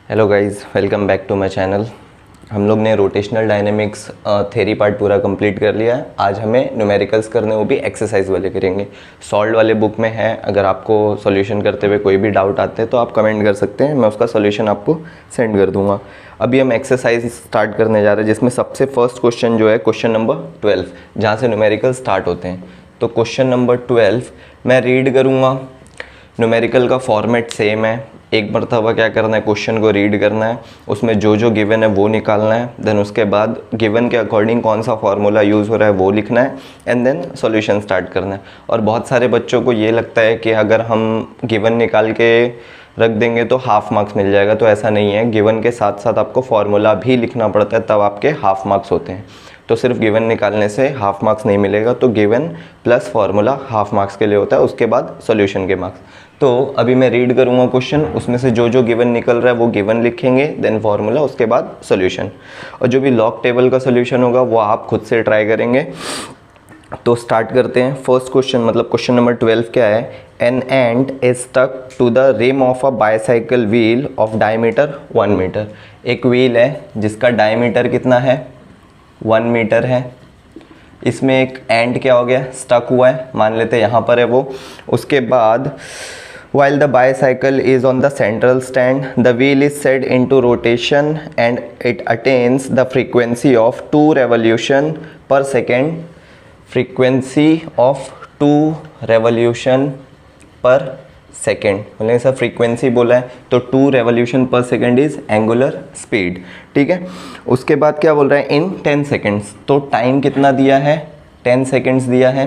Hello guys, welcome back to my channel. हम लोग ने रोटेशनल डायनेमिक्स थ्योरी पार्ट पूरा कंप्लीट कर लिया है। आज हमें न्यूमेरिकल्स करने, वो भी एक्सरसाइज वाले करेंगे। सॉल्व वाले बुक में है, अगर आपको सॉल्यूशन करते हुए कोई भी डाउट आते हैं तो आप कमेंट कर सकते हैं, मैं उसका सॉल्यूशन आपको सेंड कर दूंगा। अभी हम एक्सरसाइज स्टार्ट करने जा रहे हैं, जिसमें सबसे फर्स्ट क्वेश्चन जो है क्वेश्चन नंबर 12, जहाँ से न्यूमेरिकल स्टार्ट होते हैं। तो क्वेश्चन नंबर 12 मैं रीड करूँगा। न्यूमेरिकल का फॉर्मेट सेम है। एक मरतबा क्या करना है, क्वेश्चन को रीड करना है, उसमें जो जो गिवन है वो निकालना है, देन उसके बाद गिवन के अकॉर्डिंग कौन सा फार्मूला यूज़ हो रहा है वो लिखना है, एंड देन सॉल्यूशन स्टार्ट करना है। और बहुत सारे बच्चों को ये लगता है कि अगर हम गिवन निकाल के रख देंगे तो हाफ मार्क्स मिल जाएगा, तो ऐसा नहीं है। गिवन के साथ साथ आपको फार्मूला भी लिखना पड़ता है, तब आपके हाफ मार्क्स होते हैं। तो सिर्फ गिवन निकालने से हाफ मार्क्स नहीं मिलेगा, तो given plus formula half marks के लिए होता है, उसके बाद सॉल्यूशन के मार्क्स। तो अभी मैं रीड करूँगा क्वेश्चन, उसमें से जो जो गिवन निकल रहा है वो गिवन लिखेंगे, देन फार्मूला, उसके बाद सॉल्यूशन। और जो भी लॉग टेबल का सॉल्यूशन होगा वो आप खुद से ट्राई करेंगे। तो स्टार्ट करते हैं। फर्स्ट क्वेश्चन मतलब क्वेश्चन नंबर 12 क्या है, an end is stuck to the rim of a bicycle wheel of diameter 1 metre. एक व्हील है जिसका डायमीटर कितना है, 1 मीटर है। इसमें एक एंड क्या हो गया, स्टक हुआ है, मान लेते हैं यहाँ पर है वो। उसके बाद while the bicycle is on the central stand, the wheel is set into rotation and it attains the frequency of 2 revolution per second. Frequency of 2 revolution per second, बोलेंगे सर फ्रीक्वेंसी बोला है तो 2 revolution per second is angular speed, ठीक है। उसके बाद क्या बोल रहा है, इन 10 सेकेंड्स, तो टाइम कितना दिया है, 10 सेकेंड्स दिया है।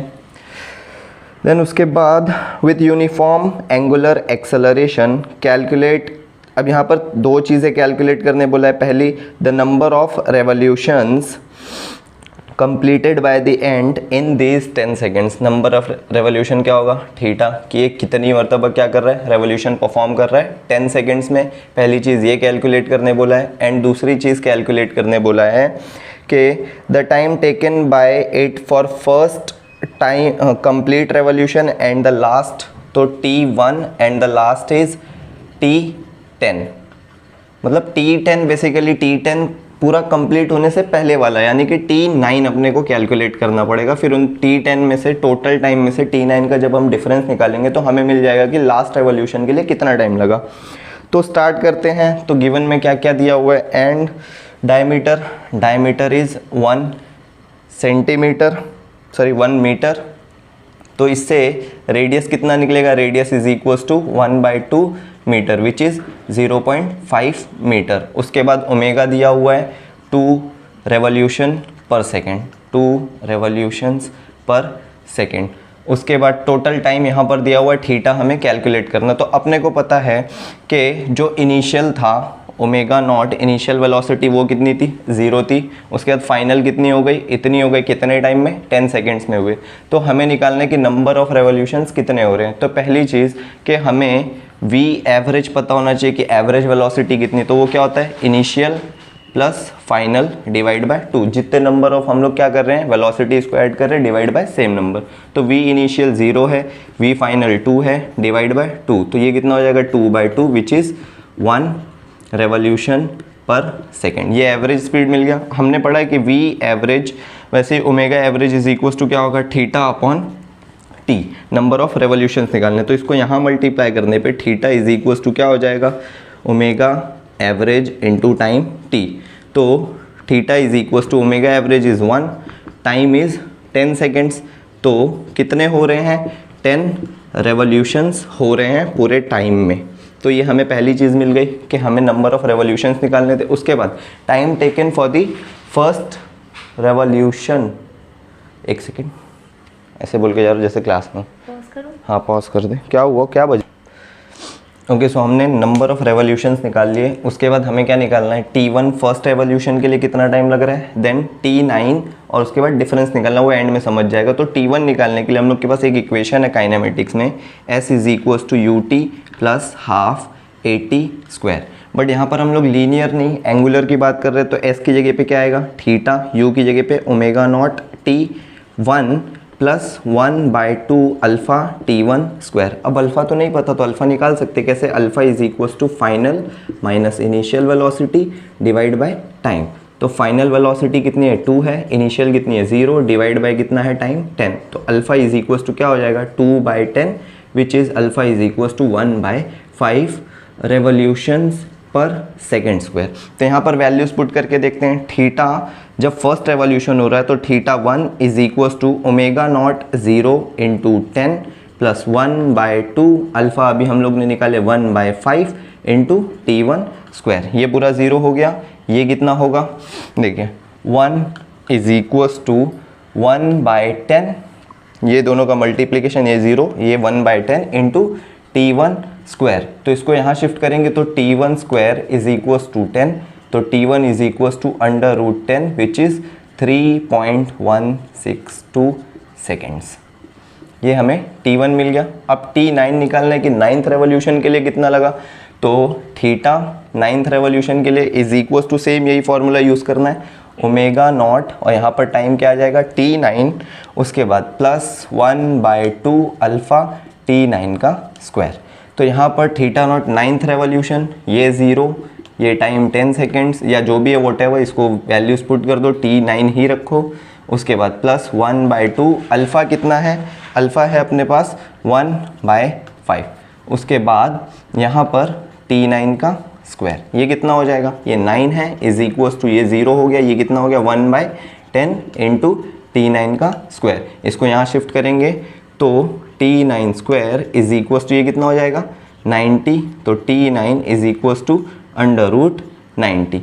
देन उसके बाद with uniform angular acceleration calculate. अब यहाँ पर दो चीज़ें कैलकुलेट करने बोला है। पहली, the number of revolutions completed by the and in this 10 seconds. Number of revolution क्या होगा, थीटा, कि ये कितनी मरतबा क्या कर रहा है, रेवोल्यूशन परफॉर्म कर रहा है 10 सेकेंड्स में। पहली चीज़ ये कैलकुलेट करने बोला है। एंड दूसरी चीज़ कैलकुलेट करने बोला है कि the time taken by it for first time complete revolution and the last, तो T1 and the last is T10। मतलब T10 बेसिकली T10 पूरा कंप्लीट होने से पहले वाला, यानी कि T9 अपने को कैलकुलेट करना पड़ेगा। फिर उन T10 में से टोटल टाइम में से T9 का जब हम डिफरेंस निकालेंगे तो हमें मिल जाएगा कि लास्ट रेवोल्यूशन के लिए कितना टाइम लगा। तो स्टार्ट करते हैं। तो गिवन में क्या क्या दिया हुआ है, एंड डायमीटर इज 1 मीटर। तो इससे रेडियस कितना निकलेगा, radius is equals to 1/2 metre which is 0.5 metre. उसके बाद ओमेगा दिया हुआ है 2 revolution per second, 2 revolutions per second. उसके बाद टोटल टाइम यहाँ पर दिया हुआ है, थीटा हमें कैलकुलेट करना। तो अपने को पता है कि जो इनिशियल था ओमेगा नॉट, इनिशियल वेलोसिटी वो कितनी थी, 0 थी। उसके बाद फाइनल कितनी हो गई, इतनी हो गई। कितने टाइम में, 10 सेकेंड्स में हुए। तो हमें निकालने की नंबर ऑफ रेवोल्यूशंस कितने हो रहे हैं। तो पहली चीज़ कि हमें वी एवरेज पता होना चाहिए कि एवरेज वेलोसिटी कितनी। तो वो क्या होता है, initial plus final divide by 2। जितने नंबर ऑफ हम लोग क्या कर रहे हैं, वेलोसिटी इसको ऐड कर रहे हैं, डिवाइड बाय सेम नंबर। तो वी इनिशियल 0 है, वी फाइनल 2 है, डिवाइड बाय 2। तो ये कितना हो जाएगा, 2/2 which is 1 revolution per second. ये एवरेज स्पीड मिल गया। हमने पढ़ा है कि वी एवरेज, वैसे omega average is equals to क्या होगा, theta upon T. Number of revolutions निकालने, तो इसको यहाँ मल्टीप्लाई करने पे थीटा इज इक्वल्स टू क्या हो जाएगा, omega average into time T. तो theta is equals to omega average is 1, time is 10 seconds. तो कितने हो रहे हैं, 10 रेवोल्यूशंस हो रहे हैं पूरे टाइम में। तो ये हमें पहली चीज़ मिल गई कि हमें नंबर ऑफ रेवोल्यूशंस निकालने थे। उसके बाद time taken for the first revolution, एक सेकेंड ऐसे बोल के जा रहा जैसे क्लास में, पॉज करो, हाँ पॉज कर दे। क्या हुआ, क्या बजा, ओके। सो हमने नंबर ऑफ रेवोल्यूशंस निकाल लिए। उसके बाद हमें क्या निकालना है, T1 फर्स्ट रेवोल्यूशन के लिए कितना टाइम लग रहा है, देन T9, और उसके बाद डिफरेंस निकालना, वो एंड में समझ जाएगा। तो T1 निकालने के लिए हम लोग के पास एक इक्वेशन है काइनेमेटिक्स में, S is equals to ut plus half AT²। But यहाँ पर हम लोग लीनियर नहीं एंगुलर की बात कर रहे हैं, तो S की जगह पे क्या आएगा, थीटा, U की जगह पे omega not T1 plus 1/2 alpha T1 square. अब अल्फ़ा तो नहीं पता तो अल्फ़ा निकाल सकते कैसे, alpha is equals to final minus initial velocity divide by time. तो फाइनल वेलोसिटी कितनी है 2 है, इनिशियल कितनी है 0, डिवाइड बाय कितना है टाइम 10। तो अल्फ़ा इज इक्वल्स टू क्या हो जाएगा 2/10 which is alpha is equals to 1/5 revolutions per second square. तो यहाँ पर वैल्यूज पुट करके देखते हैं। थीटा जब फर्स्ट रेवोल्यूशन हो रहा है तो theta 1 is equals to omega not 0 into 10 plus 1/2 alpha अभी हम लोग ने निकाले 1/5 इंटू T1 स्क्वायर। ये पूरा 0 हो गया। ये कितना होगा देखिए 1 इज इक्वल्स टू 1/10, ये दोनों का मल्टीप्लिकेशन, ये 0 ये 1/10 इंटू T1 स्क्वायर। तो इसको यहाँ शिफ्ट करेंगे तो T1 square is equals to 10, तो T1 is equals to √10 which is 3.162 seconds. ये हमें T1 मिल गया। अब T9 निकालना है कि 9th रेवोल्यूशन के लिए कितना लगा, तो थीटा 9th रेवोल्यूशन के लिए इज इक्वल्स टू सेम यही फॉर्मूला यूज़ करना है, ओमेगा नॉट और यहाँ पर टाइम क्या आ जाएगा T9, उसके बाद प्लस 1/2 अल्फ़ा T9 का स्क्वायर। तो यहाँ पर थीटा नॉट 9th रेवोल्यूशन, ये 0, ये टाइम 10 सेकेंड्स या जो भी है वोटेवर, इसको वैल्यूज पुट कर दो, T9 ही रखो। उसके बाद प्लस 1/2 अल्फ़ा कितना है, अल्फ़ा है अपने पास 1/5। उसके बाद यहाँ पर T9 का स्क्वायर, ये कितना हो जाएगा, ये 9 है इज इक्वल्स टू ये 0 हो गया, ये कितना हो गया 1/10 इंटू T9 का स्क्वायर। इसको यहाँ शिफ्ट करेंगे तो T9 square is equals to ये कितना हो जाएगा 90, तो T9 इज इक्वल्स टू √90।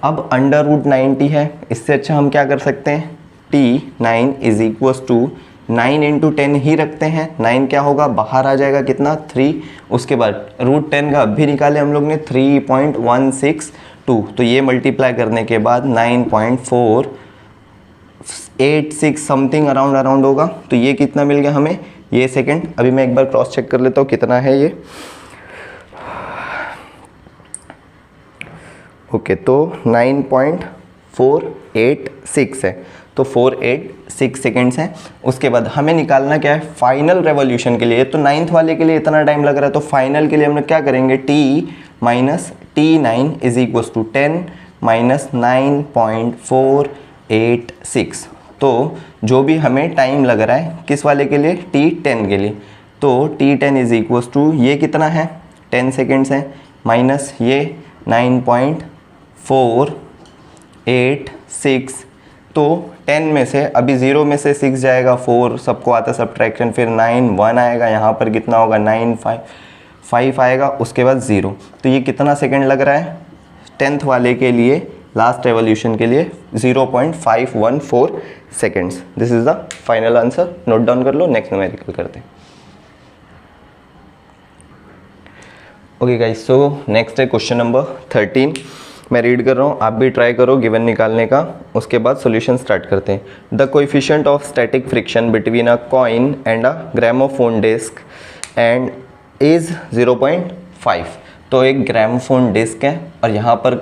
अब √90 है, इससे अच्छा हम क्या कर सकते हैं, T9 is equals to 9 into 10 ही रखते हैं। 9 क्या होगा, बाहर आ जाएगा कितना 3, उसके बाद √10 का अब भी निकाले हम लोग ने 3.162, तो ये मल्टीप्लाई करने के बाद 9.486 समथिंग अराउंड होगा। तो ये कितना मिल गया हमें, ये सेकंड। अभी मैं एक बार क्रॉस चेक कर लेता हूँ कितना है ये। ओके, तो 9.486 है, तो 486 सेकेंड्स हैं। उसके बाद हमें निकालना क्या है फाइनल रेवोल्यूशन के लिए, तो 9th वाले के लिए इतना टाइम लग रहा है, तो फाइनल के लिए हम लोग क्या करेंगे T minus T9 is equals to 10 minus 9.486। तो जो भी हमें टाइम लग रहा है किस वाले के लिए, T10 के लिए, तो T10 इज इक्वल्स टू ये कितना है 10 सेकेंड्स है माइनस ये 9.486। तो 10 में से अभी 0 में से 6 जाएगा, 4 सबको आता है सब्ट्रैक्शन, फिर 9 1 आएगा, यहाँ पर कितना होगा 9 5 आएगा, उसके बाद 0। तो ये कितना सेकंड लग रहा है 10th वाले के लिए, लास्ट रेवोल्यूशन के लिए 0.514 seconds. This is the final answer, note down कर लो, नेक्स्ट न्यूमेरिकल करते हैं। ओके गाइस, सो नेक्स्ट है क्वेश्चन नंबर 13। मैं रीड कर रहा हूँ, आप भी ट्राई करो गिवन निकालने का, उसके बाद सॉल्यूशन स्टार्ट करते हैं। The coefficient of static friction between a coin and a gramophone disc and is 0.5। तो एक ग्रामोफोन डिस्क है और यहाँ पर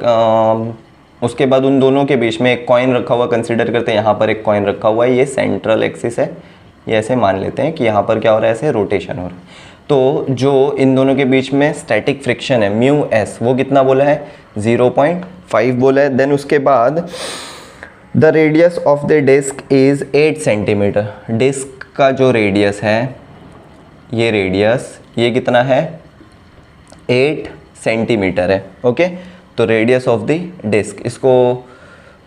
उसके बाद उन दोनों के बीच में एक कॉइन रखा हुआ कंसिडर करते हैं, यहाँ पर एक कॉइन रखा हुआ है, ये सेंट्रल एक्सिस है, ये ऐसे मान लेते हैं कि यहाँ पर क्या हो रहा है, ऐसे रोटेशन हो रहा है। तो जो इन दोनों के बीच में स्टैटिक फ्रिक्शन है म्यू एस, वो कितना बोला है 0.5 बोला है। देन उसके बाद the radius of the disc is 8 centimetre. Disc का जो रेडियस है, ये रेडियस ये कितना है 8 सेंटीमीटर है। ओके, तो रेडियस ऑफ द डिस्क, इसको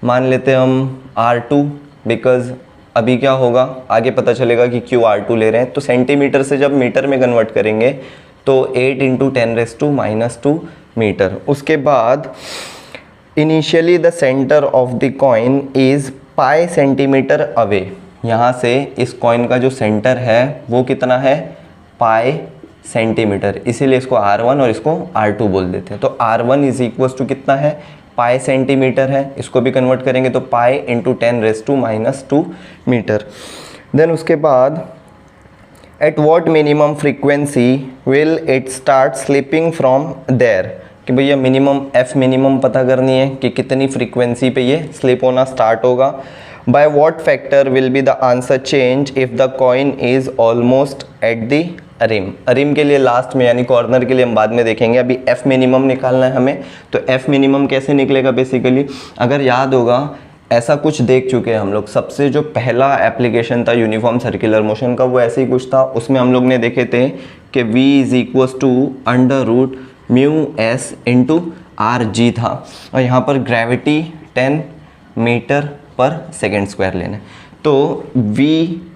मान लेते हैं हम R2, बिकॉज अभी क्या होगा आगे पता चलेगा कि क्यों R2 ले रहे हैं। तो सेंटीमीटर से जब मीटर में कन्वर्ट करेंगे तो 8 × 10⁻⁻² मीटर। उसके बाद initially the centre of the coin is pi centimetre away. यहाँ से इस कॉइन का जो सेंटर है वो कितना है पाई सेंटीमीटर, इसीलिए इसको R1 और इसको R2 बोल देते हैं। तो R1 इज इक्वल्स टू कितना है पाई सेंटीमीटर है, इसको भी कन्वर्ट करेंगे तो पाई × 10⁻² मीटर। देन उसके बाद at what minimum frequency will it start slipping from there, कि भैया मिनिमम एफ मिनिमम पता करनी है कि कितनी फ्रीक्वेंसी पे ये स्लिप होना स्टार्ट होगा। By what factor will be the answer change if the coin is almost at the rim. Rim के लिए लास्ट में यानी कॉर्नर के लिए हम बाद में देखेंगे, अभी एफ मिनिमम निकालना है हमें। तो एफ मिनिमम कैसे निकलेगा, बेसिकली अगर याद होगा ऐसा कुछ देख चुके हैं हम लोग। सबसे जो पहला एप्लीकेशन था यूनिफॉर्म सर्कुलर मोशन का वो ऐसे ही कुछ था, उसमें हम लोग ने देखे थे कि v is equals to under root mu S into r g था, और यहाँ पर ग्रेविटी 10 मीटर पर सेकेंड स्क्वायर लेना है। तो v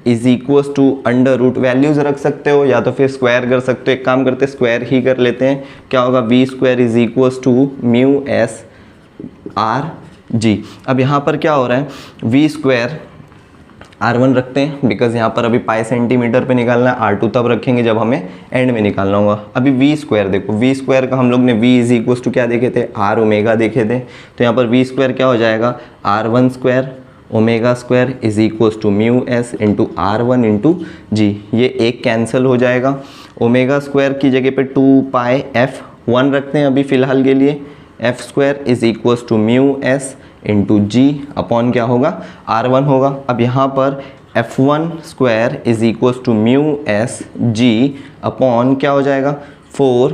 is equals to under root, values रख सकते हो या तो फिर स्क्वायर कर सकते हो, एक काम करते स्क्वायर ही कर लेते हैं। क्या होगा, v square is equals to mu s r g. अब यहाँ पर क्या हो रहा है, v स्क्वायर r1 रखते हैं बिकॉज यहाँ पर अभी पाई सेंटीमीटर पे निकालना है, r2 तब रखेंगे जब हमें एंड में निकालना होगा। अभी v स्क्वायर देखो, v स्क्वायर का हम लोग ने v इज इक्वल्स टू क्या देखे थे, r ओमेगा देखे थे। तो यहाँ पर v स्क्वायर क्या हो जाएगा, r1 square omega square is equals to mu S into r1 into G. ये एक कैंसिल हो जाएगा, ओमेगा स्क्वायर की जगह पे 2 पाई f1 रखते हैं अभी फ़िलहाल के लिए। F square is equals to mu S into g upon क्या होगा, r1 होगा। अब यहाँ पर f1 square is equals to mu s g upon क्या हो जाएगा, 4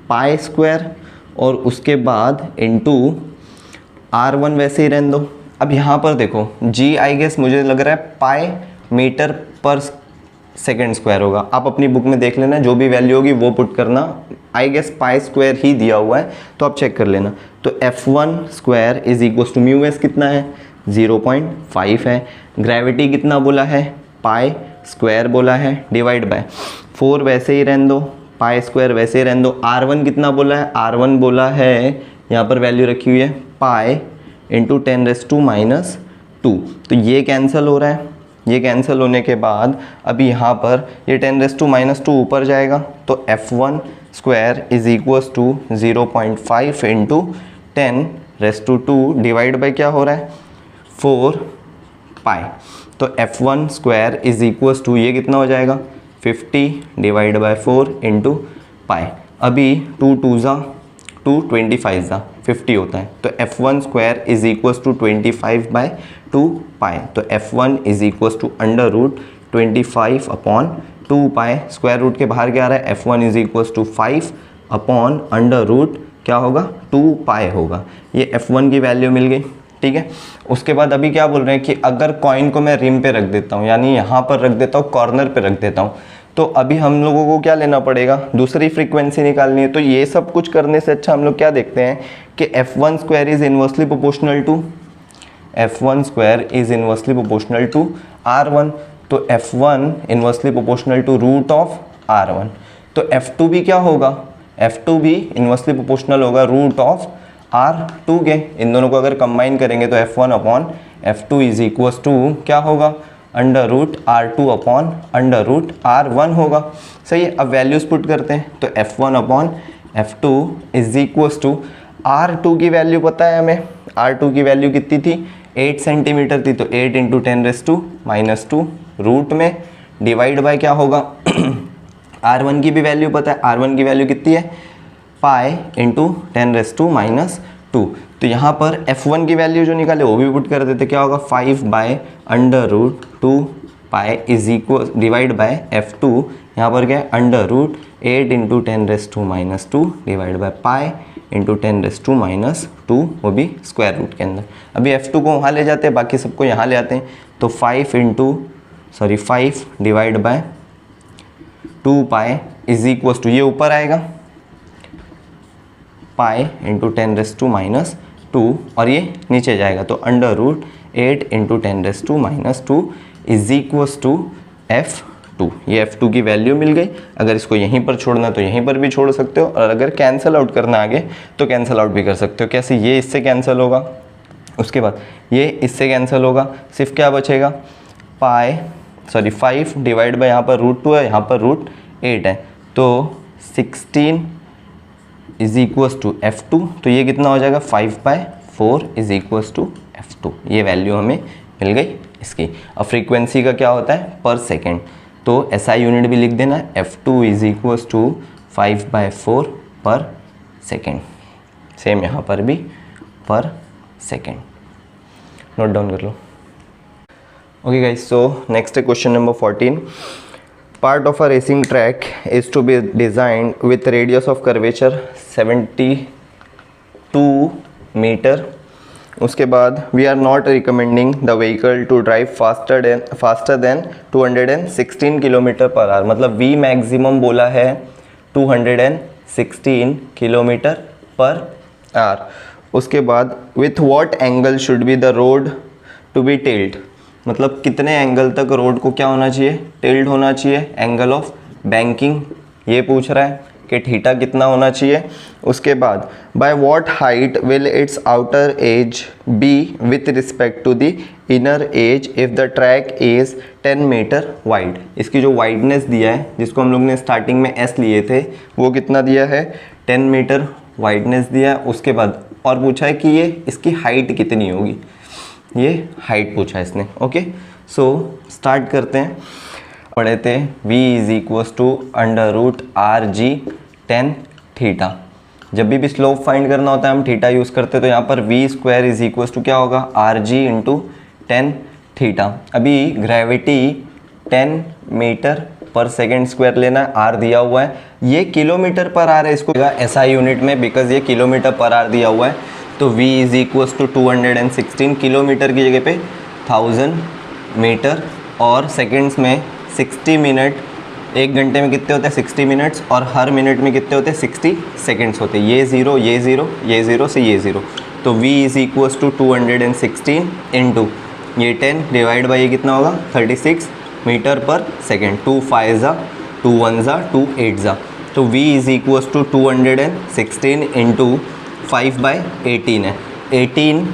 पाई स्क्वायर और उसके बाद इंटू r1 वैसे ही रहने दो। अब यहाँ पर देखो g आई गेस मुझे लग रहा है पाई मीटर पर सेकेंड स्क्वायर होगा। आप अपनी बुक में देख लेना, जो भी वैल्यू होगी वो पुट करना। आई गेस पाई स्क्वायर ही दिया हुआ है तो आप चेक कर लेना। तो f1 square is equals to mu s कितना है, 0.5 है। ग्रेविटी कितना बोला है, पाई स्क्वायर बोला है, डिवाइड बाय 4 वैसे ही रहने दो, पाई स्क्वायर वैसे ही रहने दो। r1 कितना बोला है, r1 बोला है यहाँ पर वैल्यू रखी हुई है पाई इंटू 10⁻²। तो ये कैंसिल हो रहा है, ये कैंसिल होने के बाद अभी यहाँ पर ये 10⁻² ऊपर जाएगा। तो f1 square is equals to 0.5 into 10⁻² divide by क्या हो रहा है, 4 पाई। तो f1 square is equals to ये कितना हो जाएगा, 50 डिवाइड बाई 4 इंटू पाई। अभी 2 2 ज़ा 2 25 ज़ा 50 होता है। तो f1 square is equals to 25/2 pi. तो f1 is equals to under root 25 upon 2 pi. Square root के बाहर क्या आ रहा है, f1 is equals to 5 upon under root क्या होगा, 2 पाई होगा। ये f1 की वैल्यू मिल गई, ठीक है। उसके बाद अभी क्या बोल रहे हैं कि अगर कॉइन को मैं रिम पे रख देता हूँ, यानी यहाँ पर रख देता हूँ, कॉर्नर पे रख देता हूँ, तो अभी हम लोगों को क्या लेना पड़ेगा, दूसरी फ्रीक्वेंसी निकालनी है। तो ये सब कुछ करने से अच्छा हम लोग क्या देखते हैं कि f1 square is inversely proportional to f1 square is inversely proportional to r1। तो f1 inversely proportional to root of r1। तो f2 भी क्या होगा, f2 भी इनवर्सली प्रोपोर्शनल होगा रूट ऑफ r2 के। इन दोनों को अगर कंबाइन करेंगे तो f1 upon f2 is equals to क्या होगा, under root r2 upon under root r1 होगा। सही है। अब वैल्यूज पुट करते हैं। तो f1 upon f2 is equals to r2 की वैल्यू पता है हमें, r2 की वैल्यू कितनी थी, 8 सेंटीमीटर थी। तो 8 इंटू 10⁻² रूट में डिवाइड बाय क्या होगा r1 की भी वैल्यू पता है, r1 की वैल्यू कितनी है, पाई इंटू 10⁻²। तो यहाँ पर f1 की वैल्यू जो निकाले वो भी पुट कर देते, क्या होगा 5/√2 pi is equal divide by f2। यहाँ पर क्या है, under root 8 into 10⁻² divide by pi into 10⁻², वो भी स्क्वायर रूट के अंदर। अभी f2 को वहाँ ले जाते हैं, बाकी सबको यहाँ ले आते हैं। तो 5 divide by 2 pi is equals to ये ऊपर आएगा पाई इंटू 10⁻² और ये नीचे जाएगा। तो under root 8 into 10⁻² is equals to f2। ये f2 की वैल्यू मिल गई। अगर इसको यहीं पर छोड़ना तो यहीं पर भी छोड़ सकते हो, और अगर कैंसिल आउट करना आगे तो कैंसिल आउट भी कर सकते हो। कैसे, ये इससे कैंसिल होगा, उसके बाद ये इससे कैंसिल होगा, सिर्फ क्या बचेगा 5 डिवाइड बाय यहाँ पर √2 है, यहाँ पर √8 है। तो 16 इज इक्वल्स टू f2। तो ये कितना हो जाएगा 5/4 इज इक्वल्स टू f2। ये वैल्यू हमें मिल गई इसकी। अब फ्रीक्वेंसी का क्या होता है, पर सेकेंड। तो SI यूनिट भी लिख देना, f2 इज इक्वल्स टू 5/4 पर सेकेंड। सेम यहाँ पर भी पर सेकेंड, नोट डाउन कर लो। Okay guys, so next question number 14. Part of a racing track is to be designed with radius of curvature 72 meter. उसके बाद we are not recommending the vehicle to drive faster than 216 kilometre per hour, मतलब V maximum बोला है 216 kilometre per hour. उसके बाद with what angle should be the road to be tilt, मतलब कितने angle तक रोड को क्या होना चाहिए, टिल्ट होना चाहिए, एंगल ऑफ बैंकिंग ये पूछ रहा है कि थीटा कितना होना चाहिए। उसके बाद by what height will its outer edge be with respect to the inner edge if the track is 10 metre wide. इसकी जो वाइडनेस दिया है, जिसको हम लोग ने स्टार्टिंग में एस लिए थे, वो कितना दिया है, 10 मीटर वाइडनेस दिया है। उसके बाद और पूछा है कि ये इसकी हाइट कितनी होगी, ये हाइट पूछा है इसने। ओके, सो स्टार्ट करते हैं। पढ़े थे v is equals to √r/g tan theta. जब भी स्लोप फाइंड करना होता है हम थीटा यूज़ करते हैं, तो यहाँ पर v² इज इक्वल्स टू क्या होगा, r/g × tan थीटा। अभी ग्रेविटी 10 मीटर पर सेकेंड स्क्वायर लेना है, r दिया हुआ है, ये किलोमीटर पर आर है, इसको SI यूनिट में, बिकॉज ये किलोमीटर पर आर दिया हुआ है। तो v is equals to 216 kilometre की जगह पे 1000 मीटर, और सेकेंड्स में 60 मिनट, एक घंटे में कितने होते हैं 60 मिनट्स, और हर मिनट में कितने होते हैं 60 सेकेंड्स होते हैं। ये ज़ीरो, ये ज़ीरो, ये ज़ीरो से ये ज़ीरो, तो v is equals to 216 into ये 10 डिवाइड बाई ये कितना होगा 36 मीटर पर सेकेंड। 2 5 ज़ा, 2 1 ज़ा, 2 8 ज़ा, तो v is equals to 216 into 5/18 है। 18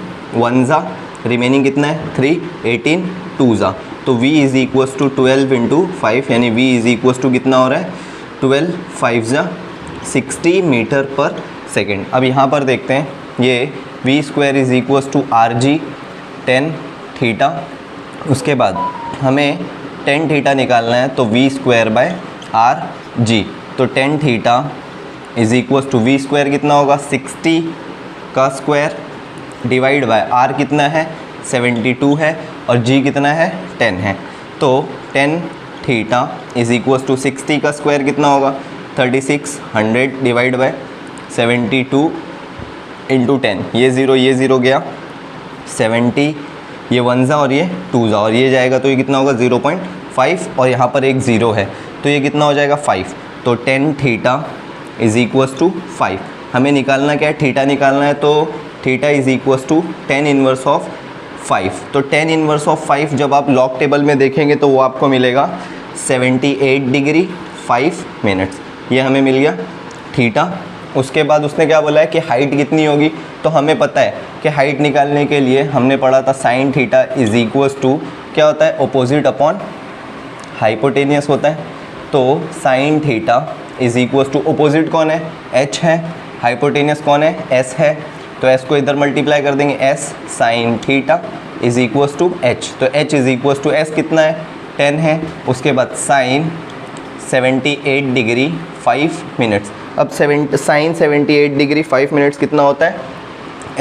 1 ज़ा, रिमेनिंग कितना है 3, 18 2 ज़ा, तो v is equals to 12 into 5, यानी v इज इक्वल्स टू कितना हो रहा है 12 5 ज़ा 60 मीटर पर सेकेंड। अब यहाँ पर देखते हैं, ये v² is equals to r/g tan theta. उसके बाद हमें tan थीटा निकालना है, तो v²/r/g, तो tan theta is equals to v² कितना होगा 60 का स्क्वायर डिवाइड बाय r कितना है 72 है, और g कितना है 10 है, तो tan theta is equals to 60 का स्क्वायर कितना होगा 3600 डिवाइड बाय 72 इंटू 10, ये ज़ीरो गया 70, ये 1 ज़ा और ये 2 ज़ा, और ये जाएगा तो ये कितना होगा 0.5, और यहाँ पर एक ज़ीरो है तो ये कितना हो जाएगा 5, तो tan theta is equals to 5। हमें निकालना क्या है, थीटा निकालना है, तो theta is equals to tan inverse of 5। तो tan इनवर्स ऑफ 5 जब आप लॉग टेबल में देखेंगे तो वो आपको मिलेगा 78 डिग्री 5 मिनट्स, ये हमें मिल गया थीटा। उसके बाद उसने क्या बोला है कि हाइट कितनी होगी, तो हमें पता है कि हाइट निकालने के लिए हमने पढ़ा था sin theta is equals to क्या होता है, अपोजिट अपॉन हाइपोटेनियस होता है। तो sin theta is equals to opposite कौन है, h है, हाइपोटेनियस कौन है, s है, तो s को इधर मल्टीप्लाई कर देंगे, s sin theta is equals to h, तो h is equals to s कितना है 10 है। उसके बाद sin 78 डिग्री 5 मिनट्स। अब sin 78 डिग्री 5 मिनट्स कितना होता है,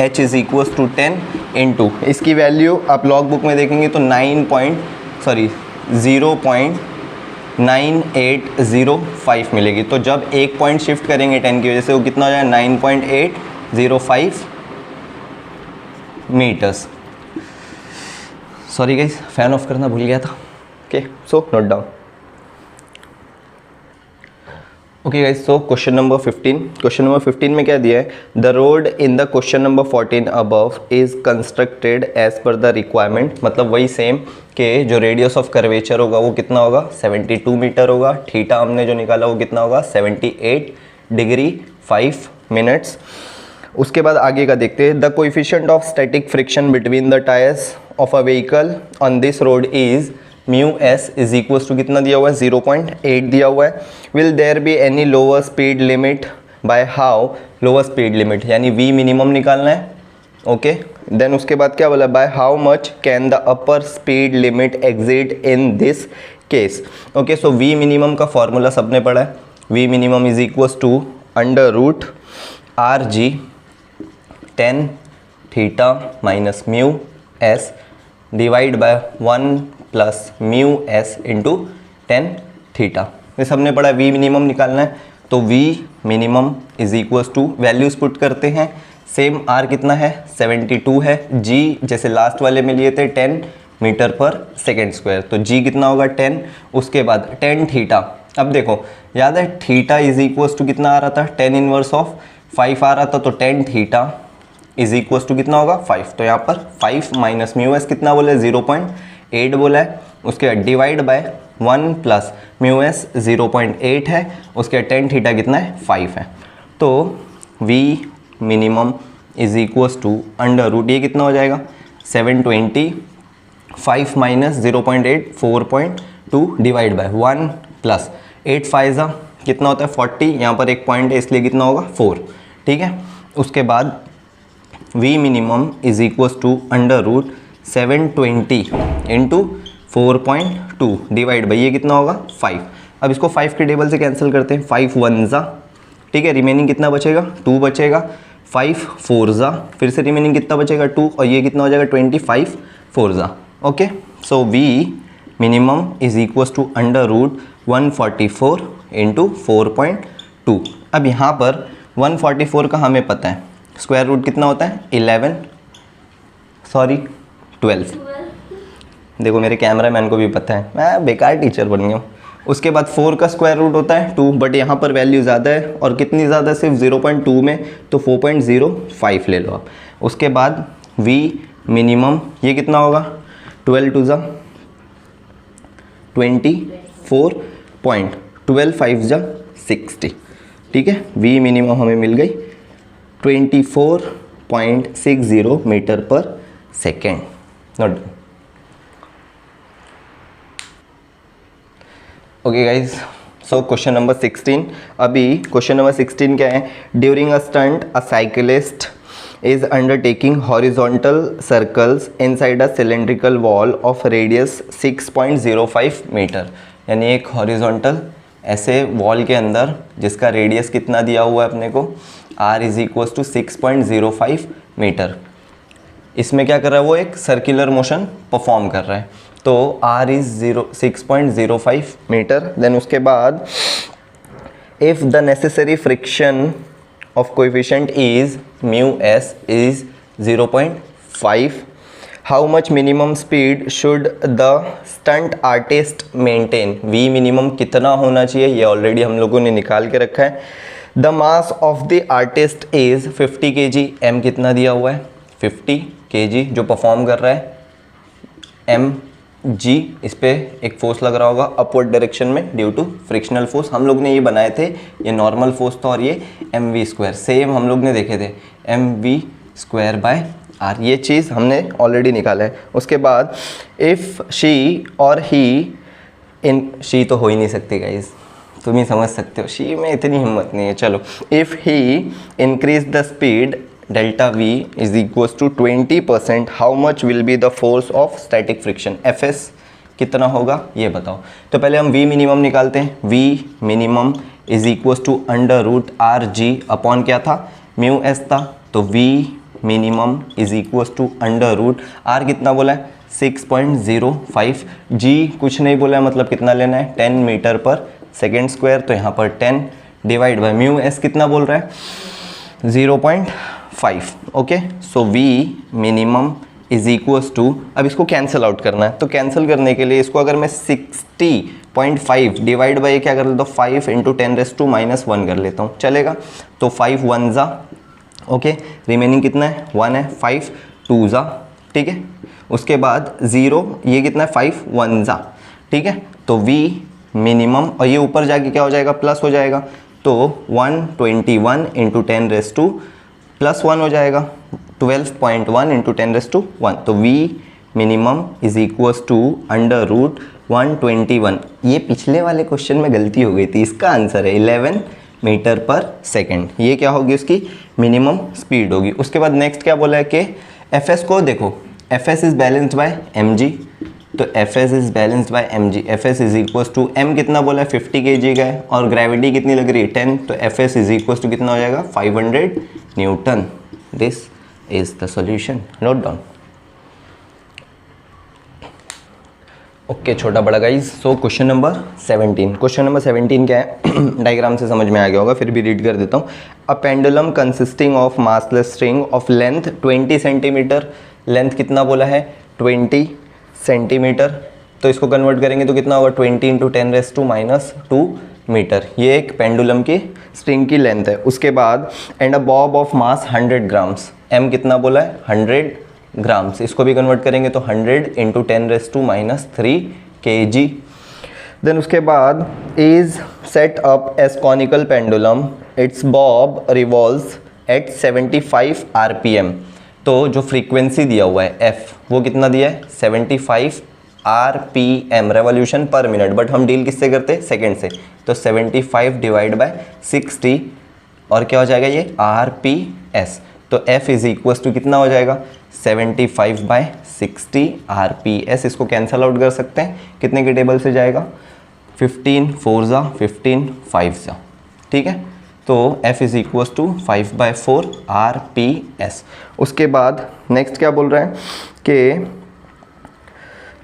h is equals to 10 into, इसकी वैल्यू आप लॉग बुक में देखेंगे तो 0.9805 मिलेगी। तो जब एक पॉइंट शिफ्ट करेंगे 10 की वजह से, वो कितना हो जाएगा 9.805 metres. Sorry guys, fan off करना भूल गया था। Okay, so note down. Okay guys, so question number 15, question number 15 में क्या दिया है, the road in the question number 14 above is constructed as per the requirement, मतलब वही सेम कि जो रेडियस ऑफ कर्वेचर होगा वो कितना होगा 72 मीटर होगा, थीटा हमने जो निकाला वो कितना होगा 78 डिग्री 5 मिनट्स। उसके बाद आगे का देखते हैं, the coefficient of static friction between the tyres of a vehicle on this road is mu S is equals to कितना दिया हुआ है 0.8 दिया हुआ है। Will there be any lower speed limit by how, lower speed limit यानी V minimum निकालना है। ओके, देन उसके बाद क्या बोला, by how much can the upper speed limit exit in this case. Okay, so V minimum का formula सबने पढ़ा है, V minimum is equals to √r/g tan theta minus mu S divide by 1 plus mu S into tan theta. ये सबने पढ़ा V minimum निकालना है, तो V minimum is equals to values put करते हैं। सेम आर कितना है 72 है, जी जैसे लास्ट वाले में लिए थे 10 मीटर पर सेकेंड स्क्वायर, तो जी कितना होगा 10। उसके बाद टेन थीटा, अब देखो याद है थीटा इज इक्वल्स टू कितना आ रहा था 10 इनवर्स ऑफ 5 आ रहा था, तो tan theta is equals to कितना होगा 5। तो यहाँ पर 5 माइनस म्यू एस कितना बोला है 0.8 बोला है। उसके बाद divide by 1 plus mu S 0.8 है, उसके बाद टेन थीटा कितना है 5 है। तो V minimum is equals to under root ये कितना हो जाएगा 720, 5 माइनस 0.8 4.2 डिवाइड बाय 1 प्लस 8 फाइजा कितना होता है 40, यहाँ पर एक पॉइंट है इसलिए कितना होगा 4, ठीक है। उसके बाद V minimum is equals to under root 720 into 4.2 divide by ये कितना होगा 5। अब इसको 5 के टेबल से कैंसिल करते हैं, 5 1 ज़ा, ठीक है, रिमेनिंग कितना बचेगा 2 बचेगा, 5 4 ज़ा, फिर से रिमेनिंग कितना बचेगा 2, और ये कितना हो जाएगा 25 4 ज़ा। Okay, so V minimum is equals to under root 144 into 4.2। अब यहाँ पर 144 का हमें पता है स्क्वायर रूट कितना होता है 12। देखो मेरे कैमरा मैन को भी पता है, मैं बेकार टीचर बन गया हूँ। उसके बाद 4 का स्क्वायर रूट होता है 2, बट यहाँ पर वैल्यू ज़्यादा है, और कितनी ज़्यादा सिर्फ 0.2 में, तो 4.05 ले लो आप। उसके बाद v मिनिमम ये कितना होगा 12 2 ज़ा 24 पॉइंट 12 5 ज़ा 60, ठीक है। v मिनिमम हमें मिल गई 24.60 मीटर पर second. Note okay guys, so question number 16। अभी क्वेश्चन नंबर 16 क्या है, during a stunt a cyclist is undertaking horizontal circles inside a cylindrical wall of radius 6.05 metre. यानी एक हॉरिजॉन्टल ऐसे वॉल के अंदर जिसका रेडियस कितना दिया हुआ है अपने को r is equals to 6.05 metre. इसमें क्या कर रहा है वो एक सर्कुलर मोशन परफॉर्म कर रहा है, तो r इज 6.05 मीटर। देन उसके बाद if the necessary friction of coefficient is mu S is 0.5, how much minimum speed should the stunt artist maintain. V minimum कितना होना चाहिए ये ऑलरेडी हम लोगों ने निकाल के रखा है। The mass of the artist is 50 kg, m कितना दिया हुआ है 50 kg जो परफॉर्म कर रहा है, m g इस पे एक फोर्स लग रहा होगा अपवर्ड डायरेक्शन में ड्यू टू फ्रिक्शनल फोर्स। हम लोग ने ये बनाए थे, ये नॉर्मल फोर्स था, और ये mv स्क्वायर सेम हम लोग ने देखे थे mv स्क्वायर बाय r, ये चीज़ हमने ऑलरेडी निकाला है। उसके बाद इफ़ शी और ही इन, शी तो हो ही नहीं सकती गाइज, तुम ही समझ सकते हो, शी में इतनी हिम्मत नहीं है। चलो, if he increase the speed delta v is equals to 20%, how much will be the force of static friction, fs कितना होगा ये बताओ। तो पहले हम v मिनिमम निकालते हैं। v minimum is equals to under root R G upon क्या था म्यू एस था, तो v minimum is equals to under root R कितना बोला है 6.05, g कुछ नहीं बोला है, मतलब कितना लेना है 10 मीटर पर सेकेंड स्क्वायर, तो यहाँ पर 10 डिवाइड बाय म्यू एस कितना बोल रहा है 0.5। Okay, so v minimum is equals to, अब इसको कैंसिल आउट करना है, तो कैंसिल करने के लिए इसको अगर मैं 60.5 डिवाइड बाई क्या कर लेता हूँ 5 इंटू 10⁻⁻1 कर लेता हूँ, चलेगा। तो 5 1 ज़ा, ओके, रिमेनिंग कितना है 1 है, 5 2 ज़ा, ठीक है। उसके बाद 0, ये कितना है 5 1 ज़ा, ठीक है। तो v मिनिमम, और ये ऊपर जाके क्या हो जाएगा प्लस हो जाएगा, तो 121 इंटू 10⁻+1 हो जाएगा, 12.1 इंटू 10⁻1, तो v minimum is equals to under root 121। ये पिछले वाले क्वेश्चन में गलती हो गई थी, इसका आंसर है 11 मीटर पर सेकेंड। ये क्या होगी उसकी मिनिमम स्पीड होगी। उसके बाद नेक्स्ट क्या बोला है कि fs को देखो, fs is balanced by mg, तो fs is balanced by mg, fs is equals to m कितना बोला है 50 kg का है, और ग्रेविटी कितनी लग रही है 10, तो fs इज इक्वल्स टू कितना हो जाएगा 500 Newton. This is the solution, note down. Okay छोटा बड़ा गाइज। सो क्वेश्चन नंबर 17 क्या है डायग्राम से समझ में आ गया होगा, फिर भी रीड कर देता हूँ। A pendulum consisting of massless string of length 20 centimetre, length कितना बोला है 20 सेंटीमीटर, तो इसको कन्वर्ट करेंगे तो कितना होगा 20 इंटू 10⁻² मीटर। ये एक पेंडुलम की स्ट्रिंग की लेंथ है। उसके बाद and a bob of mass 100 grams, M कितना बोला है 100 ग्राम्स, इसको भी कन्वर्ट करेंगे तो 100 इंटू 10⁻³ kg। देन उसके बाद is set up as conical pendulum, its bob revolves at 75 RPM। तो जो फ्रीक्वेंसी दिया हुआ है f, वो कितना दिया है 75 RPM रेवोल्यूशन पर मिनट, बट हम डील किससे करते हैं सेकेंड से, तो 75 डिवाइड बाय 60 और क्या हो जाएगा ये RPS। तो f इज इक्वल टू कितना हो जाएगा 75 बाय 60 RPS। इसको कैंसल आउट कर सकते हैं, कितने के टेबल से जाएगा 15 4 ज़ा 15 5 ज़ा, ठीक है। तो f is equal to 5/4 RPS। उसके बाद नेक्स्ट क्या बोल रहा है कि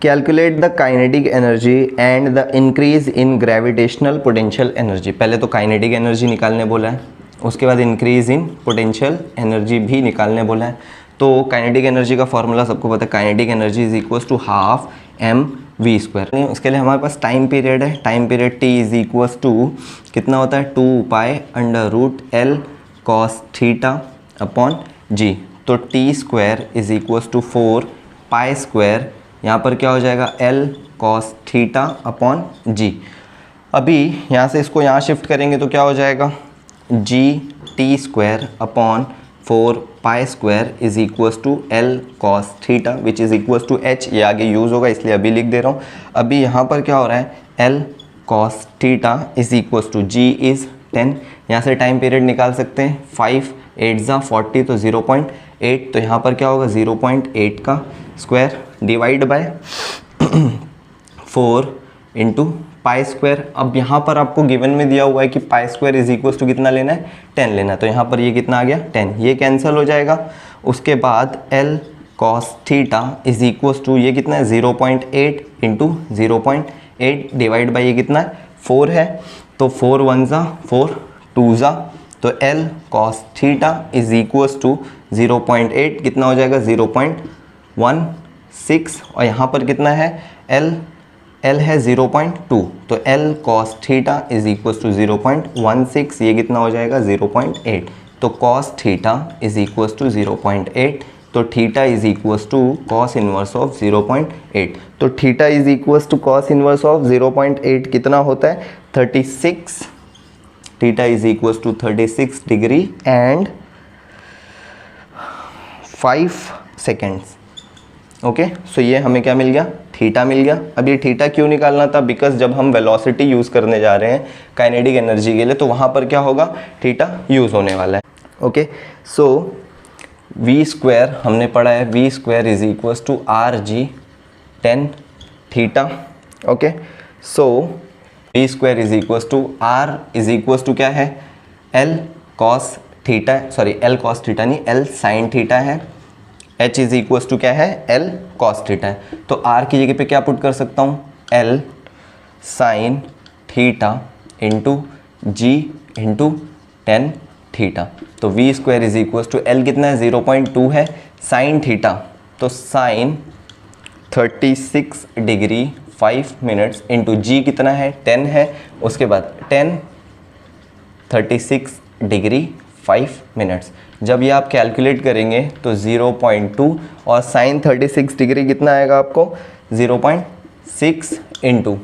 calculate the kinetic energy and the increase in gravitational potential energy. पहले तो काइनेटिक एनर्जी निकालने बोला है, उसके बाद इंक्रीज इन पोटेंशियल एनर्जी भी निकालने बोला है। तो काइनेटिक एनर्जी का फॉर्मूला सबको पता है, kinetic energy is equal to ½ mv²। उसके लिए हमारे पास टाइम पीरियड है, time period t is equal to कितना होता है 2π√L cos θ/g। तो t² इज इक्वल टू 4π², यहाँ पर क्या हो जाएगा L cos θ/g। अभी यहाँ से इसको यहाँ शिफ्ट करेंगे तो क्या हो जाएगा gt²/4π² is equal to L cos θ which is equal to h। ये आगे यूज़ होगा इसलिए अभी लिख दे रहा हूँ। अभी यहाँ पर क्या हो रहा है L cos θ is equal to g is 10। यहाँ से टाइम पीरियड निकाल सकते हैं, 5 8 ज़ा 40 तो 0.8, तो यहाँ पर क्या होगा 0.8 का स्क्वायर डिवाइड बाय 4 इंटू π²। अब यहाँ पर आपको गिवन में दिया हुआ है कि π² इज इक्वल टू कितना लेना है 10 लेना है, तो यहाँ पर ये कितना आ गया 10, ये कैंसिल हो जाएगा। उसके बाद L cos θ is equal to ये कितना है 0.8 इंटू 0.8 डिवाइड बाई ये कितना है 4 है, तो 4 1 ज़ा 4 2 ज़ा, तो L cos θ is equal to 0.8 कितना हो जाएगा 0.16, और यहाँ पर कितना है L है 0.2, तो L cos θ is equal to 0.16, ये कितना हो जाएगा 0.8, तो cos θ इज इक्वल टू 0.8, तो theta is equal to cos inverse of 0.8। तो theta is equal to cos inverse of 0.8 कितना होता है 36, theta is equal to 36 degree and 5 seconds. Okay, so ये हमें क्या मिल गया थीटा मिल गया। अब ये थीटा क्यों निकालना था, बिकॉज जब हम वेलोसिटी यूज़ करने जा रहे हैं काइनेटिक एनर्जी के लिए तो वहाँ पर क्या होगा थीटा यूज़ होने वाला है। ओके, सो v² हमने पढ़ा है v² is equal to RG tan theta. Okay, so v² is equal to R is equal to क्या है L cos theta, sorry L cos theta नहीं L sin थीटा है, h इज इक्वल टू क्या है L cos theta है, तो R की जगह पे क्या पुट कर सकता हूँ L sin theta into G into tan theta. तो v² is equal to L कितना है 0.2 है, sin थीटा तो sin 36 degree 5 minutes into G कितना है 10 है, उसके बाद 10 36 डिग्री 5 मिनट्स। जब ये आप कैलकुलेट करेंगे तो 0.2 और sin 36 डिग्री कितना आएगा आपको 0.6 इंटू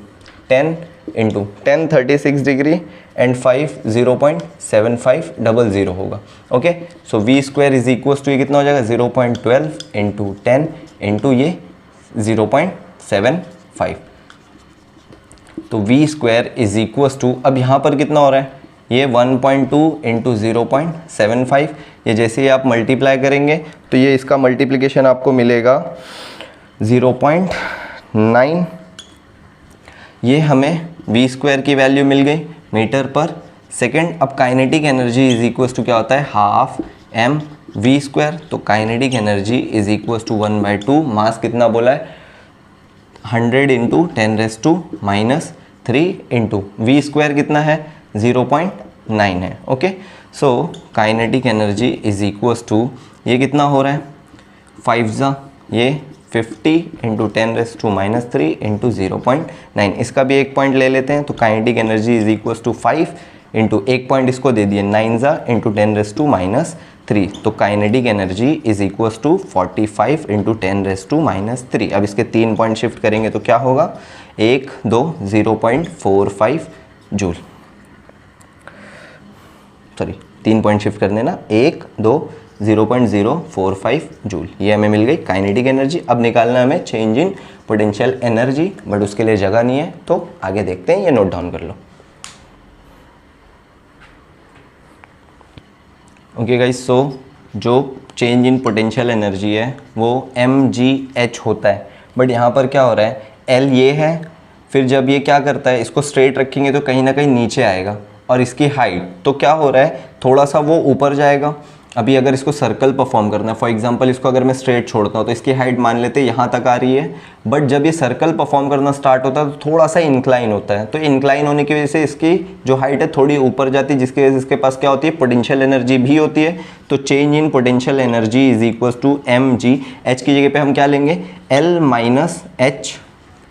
10 इंटू 10 36 डिग्री एंड 5 0.7500 होगा। Okay, so v² is equal to ये कितना हो जाएगा 0.12 इंटू 10 इंटू ये 0.75, तो v² इज इक्वल टू अब यहाँ पर कितना हो रहा है ये 1.2 इंटू 0.75, ये जैसे ही आप मल्टीप्लाई करेंगे तो ये इसका मल्टीप्लिकेशन आपको मिलेगा 0.9। ये हमें v² की वैल्यू मिल गई मीटर पर सेकेंड। अब kinetic energy is equal to क्या होता है ½ mv², तो kinetic energy is equal to 1/2 mass कितना बोला है 100 इंटू 10⁻³ इंटू वी स्क्वायर कितना है 0.9 है। Okay, so kinetic energy is equals to, ये कितना हो रहा है 5 ये 50 इंटू 10⁻³ इंटू 0.9, इसका भी एक पॉइंट ले लेते हैं। तो kinetic energy is equals to 5 into एक पॉइंट इसको दे दिए 9 इंटू 10⁻3, तो kinetic energy is equals to 45 into 10⁻3। अब इसके 3 पॉइंट शिफ्ट करेंगे तो क्या होगा 1 2 0.45 जूल, सॉरी 3 पॉइंट शिफ्ट करने ना, 1 2 0.045 जूल, ये हमें मिल गई काइनेटिक एनर्जी। अब निकालना हमें change in potential energy, but उसके लिए जगह नहीं है तो आगे देखते हैं, ये नोट डाउन कर लो। ओके गाइस, सो जो चेंज इन पोटेंशियल एनर्जी है वो mgh होता है, बट यहाँ पर क्या हो रहा है L ये है, फिर जब ये क्या करता है इसको स्ट्रेट रखेंगे तो कहीं ना कहीं नीचे आएगा, और इसकी हाइट तो क्या हो रहा है थोड़ा सा वो ऊपर जाएगा। अभी अगर इसको सर्कल परफॉर्म करना है, फॉर एग्जांपल इसको अगर मैं स्ट्रेट छोड़ता हूँ तो इसकी हाइट मान लेते हैं यहाँ तक आ रही है, बट जब ये सर्कल परफॉर्म करना स्टार्ट होता है तो थोड़ा सा इंक्लाइन होता है, तो इंक्लाइन होने की वजह से इसकी जो हाइट है थोड़ी ऊपर जाती है, जिसकी वजह से इसके पास क्या होती है पोटेंशियल एनर्जी भी होती है। तो change in potential energy is equal to mgh की जगह पे हम क्या लेंगे L माइनस h,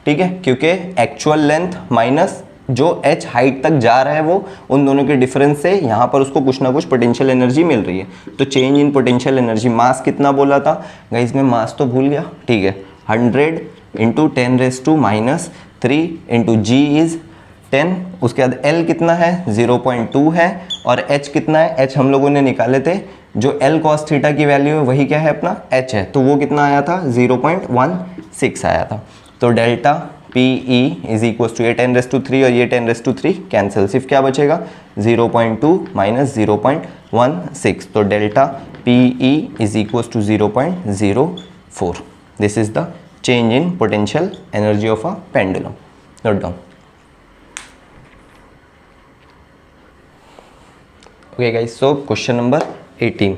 ठीक है, क्योंकि एक्चुअल लेंथ माइनस जो h हाइट तक जा रहा है वो उन दोनों के डिफरेंस से यहाँ पर उसको कुछ ना कुछ पोटेंशियल एनर्जी मिल रही है। तो चेंज इन पोटेंशियल एनर्जी, मास कितना बोला था गाइस, मैं मास तो भूल गया, ठीक है 100 इंटू 10⁻³ इंटू जी इज 10, उसके बाद L कितना है 0.2 है, और h कितना है, h हम लोगों ने निकाले थे, जो L cos थीटा की वैल्यू है वही क्या है अपना h है, तो वो कितना आया था 0.16 आया था। तो delta PE is equal to ये 10⁻³ और ये 10⁻³ कैंसिल, सिर्फ क्या बचेगा 0.2 माइनस 0.16, तो delta PE is equal to 0.04। This is the change in potential energy of a pendulum. Note down. Okay guys, so question number 18.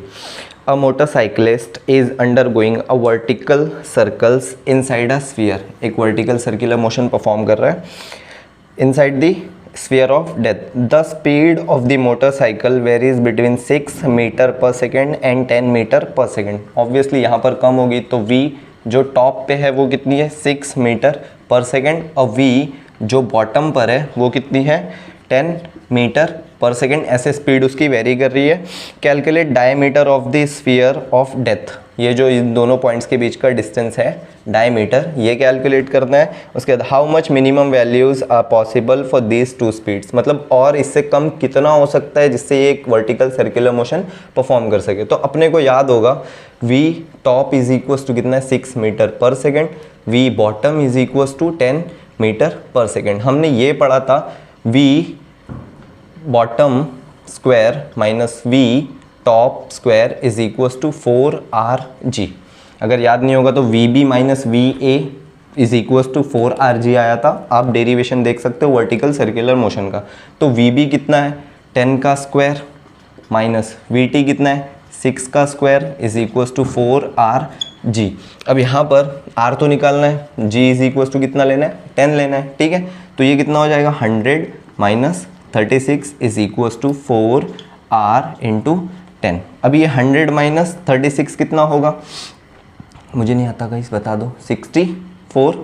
A motorcyclist is undergoing a vertical circles inside a sphere. एक vertical circular motion perform कर रहा है inside the sphere of death. The speed of the motorcycle varies between 6 meter per second and 10 meter per second. Obviously यहाँ पर कम होगी तो v जो top पे है वो कितनी है 6 मीटर पर सेकेंड, और v जो बॉटम पर है वो कितनी है 10 मीटर पर सेकेंड, ऐसे स्पीड उसकी वेरी कर रही है। Calculate diameter of the sphere of death, ये जो इन दोनों पॉइंट्स के बीच का डिस्टेंस है डायमीटर, ये कैलकुलेट करना है। उसके बाद how much minimum values are possible for these two speeds, मतलब और इससे कम कितना हो सकता है जिससे ये एक वर्टिकल सर्कुलर मोशन परफॉर्म कर सके। तो अपने को याद होगा v top is equals to कितना है 6 मीटर पर second, v bottom is equals to 10 metre पर सेकेंड। हमने ये पढ़ा था v bottom square minus v top square is equals to 4rg। अगर याद नहीं होगा तो vb minus va is equals to 4rg आया था। आप डेरिवेशन देख सकते हो वर्टिकल सर्कुलर मोशन का। तो vb कितना है 10 का स्क्वायर माइनस vt कितना है 6 का square is equals to 4rg। अब यहाँ पर r तो निकालना है, g इज इक्वल्स टू कितना लेना है 10 लेना है, ठीक है। तो ये कितना हो जाएगा 100 minus 36 is equals to 4r into 10। अब ये 100 माइनस 36 कितना होगा, मुझे नहीं आता गाइस बता दो, 64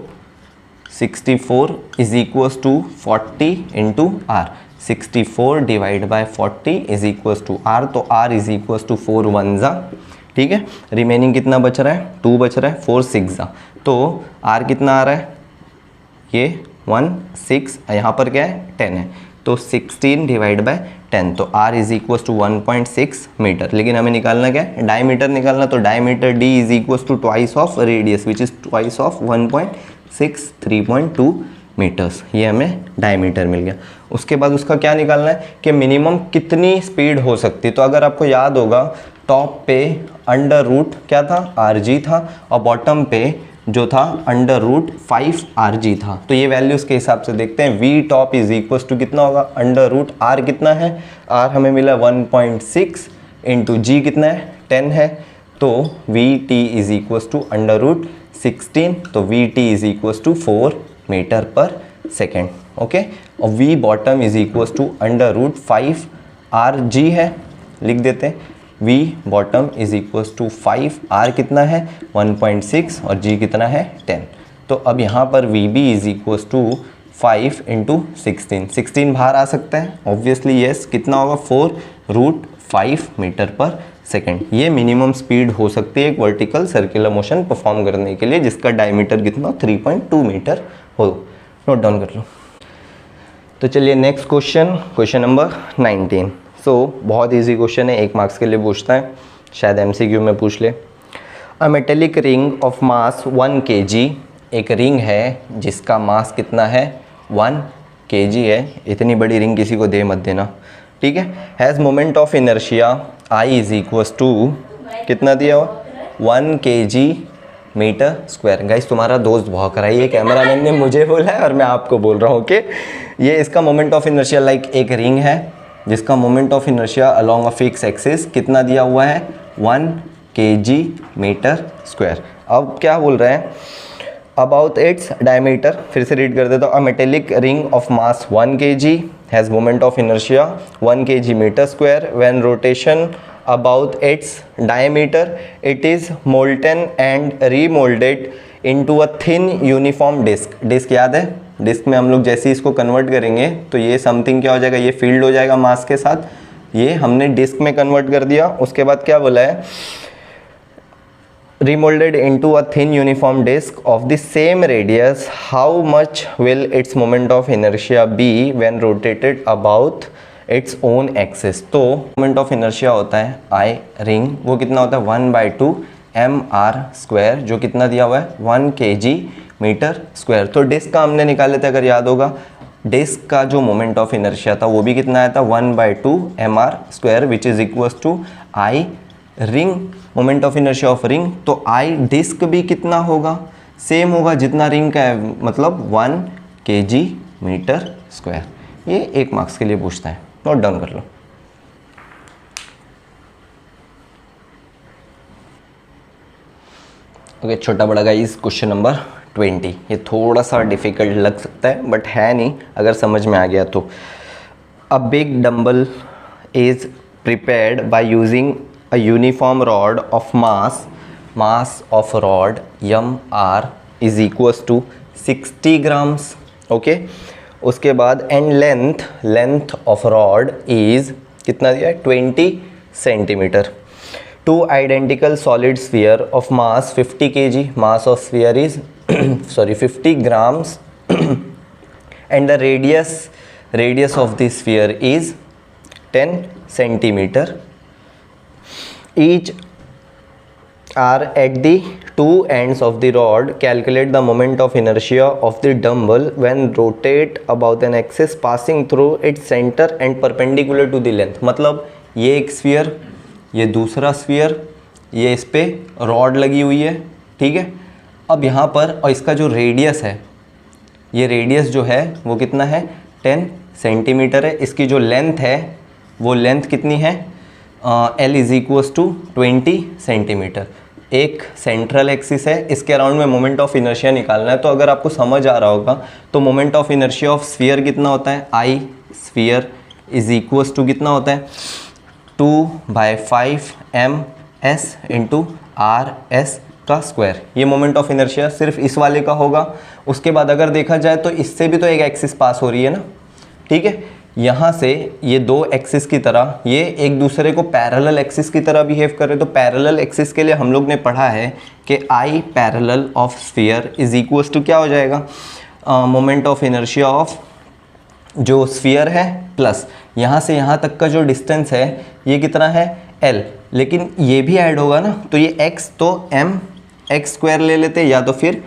is equals to 40 into r, 64 divide by 40 is equals to r, तो r इज इक्वल्स टू 4 1 जा, ठीक है। रिमेनिंग कितना बच रहा है 2 बच रहा है, 4 6 जा, तो r कितना आ रहा है ये 1 6, यहाँ पर क्या है 10 है, तो 16 डिवाइड बाय 10, तो r is equals to 1.6 metre. लेकिन हमें निकालना क्या है डायमीटर निकालना, तो diameter d is equals to twice of radius which is twice of 1.6 3.2 metres, ये हमें डायमीटर मिल गया। उसके बाद उसका क्या निकालना है कि मिनिमम कितनी स्पीड हो सकती है। तो अगर आपको याद होगा टॉप पे अंडर रूट क्या था rg था, और बॉटम पे जो था अंडर रूट 5rg था। तो ये वैल्यूज़ के हिसाब से देखते हैं, v top is equals to कितना होगा अंडर रूट r कितना है, r हमें मिला 1.6 इंटू जी कितना है 10 है, तो v t is equals to under root 16, तो V T is equals to 4 metre पर सेकेंड। ओके, और V bottom is equals to √5 R G है, लिख देते हैं V bottom is equals to 5, R कितना है 1.6 और जी कितना है 10। तो अब यहाँ पर V B is equals to 5 into 16 बाहर आ सकता है ऑब्वियसली, यस, कितना होगा 4√5 मीटर पर सेकेंड। ये मिनिमम स्पीड हो सकती है एक वर्टिकल सर्कुलर मोशन परफॉर्म करने के लिए जिसका डायमीटर कितना 3.2 मीटर हो। नोट डाउन कर लो। तो चलिए नेक्स्ट क्वेश्चन नंबर 19। बहुत इजी क्वेश्चन है, 1 मार्क्स के लिए पूछता है, शायद MCQ में पूछ ले। अ metallic ring of mass 1 kg, एक रिंग है जिसका मास कितना है 1 kg है, इतनी बड़ी रिंग किसी को दे मत देना, ठीक है। Has moment of inertia I is equals to कितना दिया हुआ 1 kg मीटर स्क्वायर। गाइस तुम्हारा दोस्त भौंक रहा है, ये कैमरामैन ने मुझे बोला है और मैं आपको बोल रहा हूँ। ओके, ये इसका मोमेंट ऑफ इनर्शिया लाइक एक रिंग है जिसका moment of inertia along a fix axis कितना दिया हुआ है 1 kg मीटर स्क्वायर। अब क्या बोल रहे हैं अबाउट इट्स डायमीटर, फिर से रीड कर देता हूँ। A metallic ring of mass 1 kg has moment of inertia 1 kg metre square when rotation about its diameter it is molten and remolded into a thin uniform disk। Disc याद है, disc में हम लोग जैसे इसको कन्वर्ट करेंगे तो ये समथिंग क्या हो जाएगा, ये फील्ड हो जाएगा मास के साथ, ये हमने डिस्क में कन्वर्ट कर दिया। उसके बाद क्या बोला है remolded into a thin uniform disk of the same radius, how much will its moment of inertia be when rotated about its own axis. तो मोमेंट ऑफ इनर्शिया होता है आई रिंग, वो कितना होता है 1/2 mr², जो कितना दिया हुआ है 1 kg मीटर स्क्वायर। तो डिस्क का हमने निकाले थे, अगर याद होगा, डिस्क का जो मोमेंट ऑफ इनर्शिया था वो भी कितना आया था 1/2 mr² which is equals to I ring moment of inertia of ring. तो आई डिस्क भी कितना होगा, सेम होगा जितना रिंग का है, मतलब 1 kg मीटर स्क्वायर। ये 1 मार्क्स के लिए पूछता है, नोट डाउन कर लो। ओके, छोटा बड़ा गाइस क्वेश्चन नंबर 20। ये थोड़ा सा डिफिकल्ट लग सकता है बट है नहीं अगर समझ में आ गया तो। A big dumbbell is prepared by using a uniform rod of mass of rod mr is equals to 60 grams. Okay, उसके बाद and length of rod is कितना दिया है 20 centimetre. Two identical solid sphere of mass 50 kg, mass of sphere is 50 grams and the radius of the sphere is 10 centimetre. Each are at the two ends of the rod. Calculate the moment of inertia of the dumbbell when rotate about an axis passing through its center and perpendicular to the length। मतलब ये एक sphere, ये दूसरा sphere, ये इस पे rod लगी हुई है, ठीक है। अब यहाँ पर और इसका जो रेडियस है, ये रेडियस जो है वो कितना है 10 सेंटीमीटर है। इसकी जो लेंथ है वो लेंथ कितनी है L is equals to 20 centimetre. एक सेंट्रल एक्सिस है, इसके अराउंड में मोमेंट ऑफ इनर्शिया निकालना है। तो अगर आपको समझ आ रहा होगा तो moment of inertia of sphere कितना होता है, आई स्फीयर इज इक्वल्स टू कितना होता है 2/5 ms इंटू RS का स्क्वायर। ये मोमेंट ऑफ इनर्शिया सिर्फ इस वाले का होगा। उसके बाद अगर देखा जाए तो इससे भी तो एक एक्सिस पास हो रही है ना, ठीक है। यहाँ से ये दो एक्सिस की तरह, ये एक दूसरे को पैरेलल एक्सिस की तरह बिहेव कर रहे। तो पैरेलल एक्सिस के लिए हम लोग ने पढ़ा है कि I parallel of sphere is equals to क्या हो जाएगा मोमेंट ऑफ इनर्शिया ऑफ जो स्फीयर है प्लस यहाँ से यहाँ तक का जो डिस्टेंस है ये कितना है L, लेकिन ये भी ऐड होगा ना, तो ये x तो mx² ले लेते, या तो फिर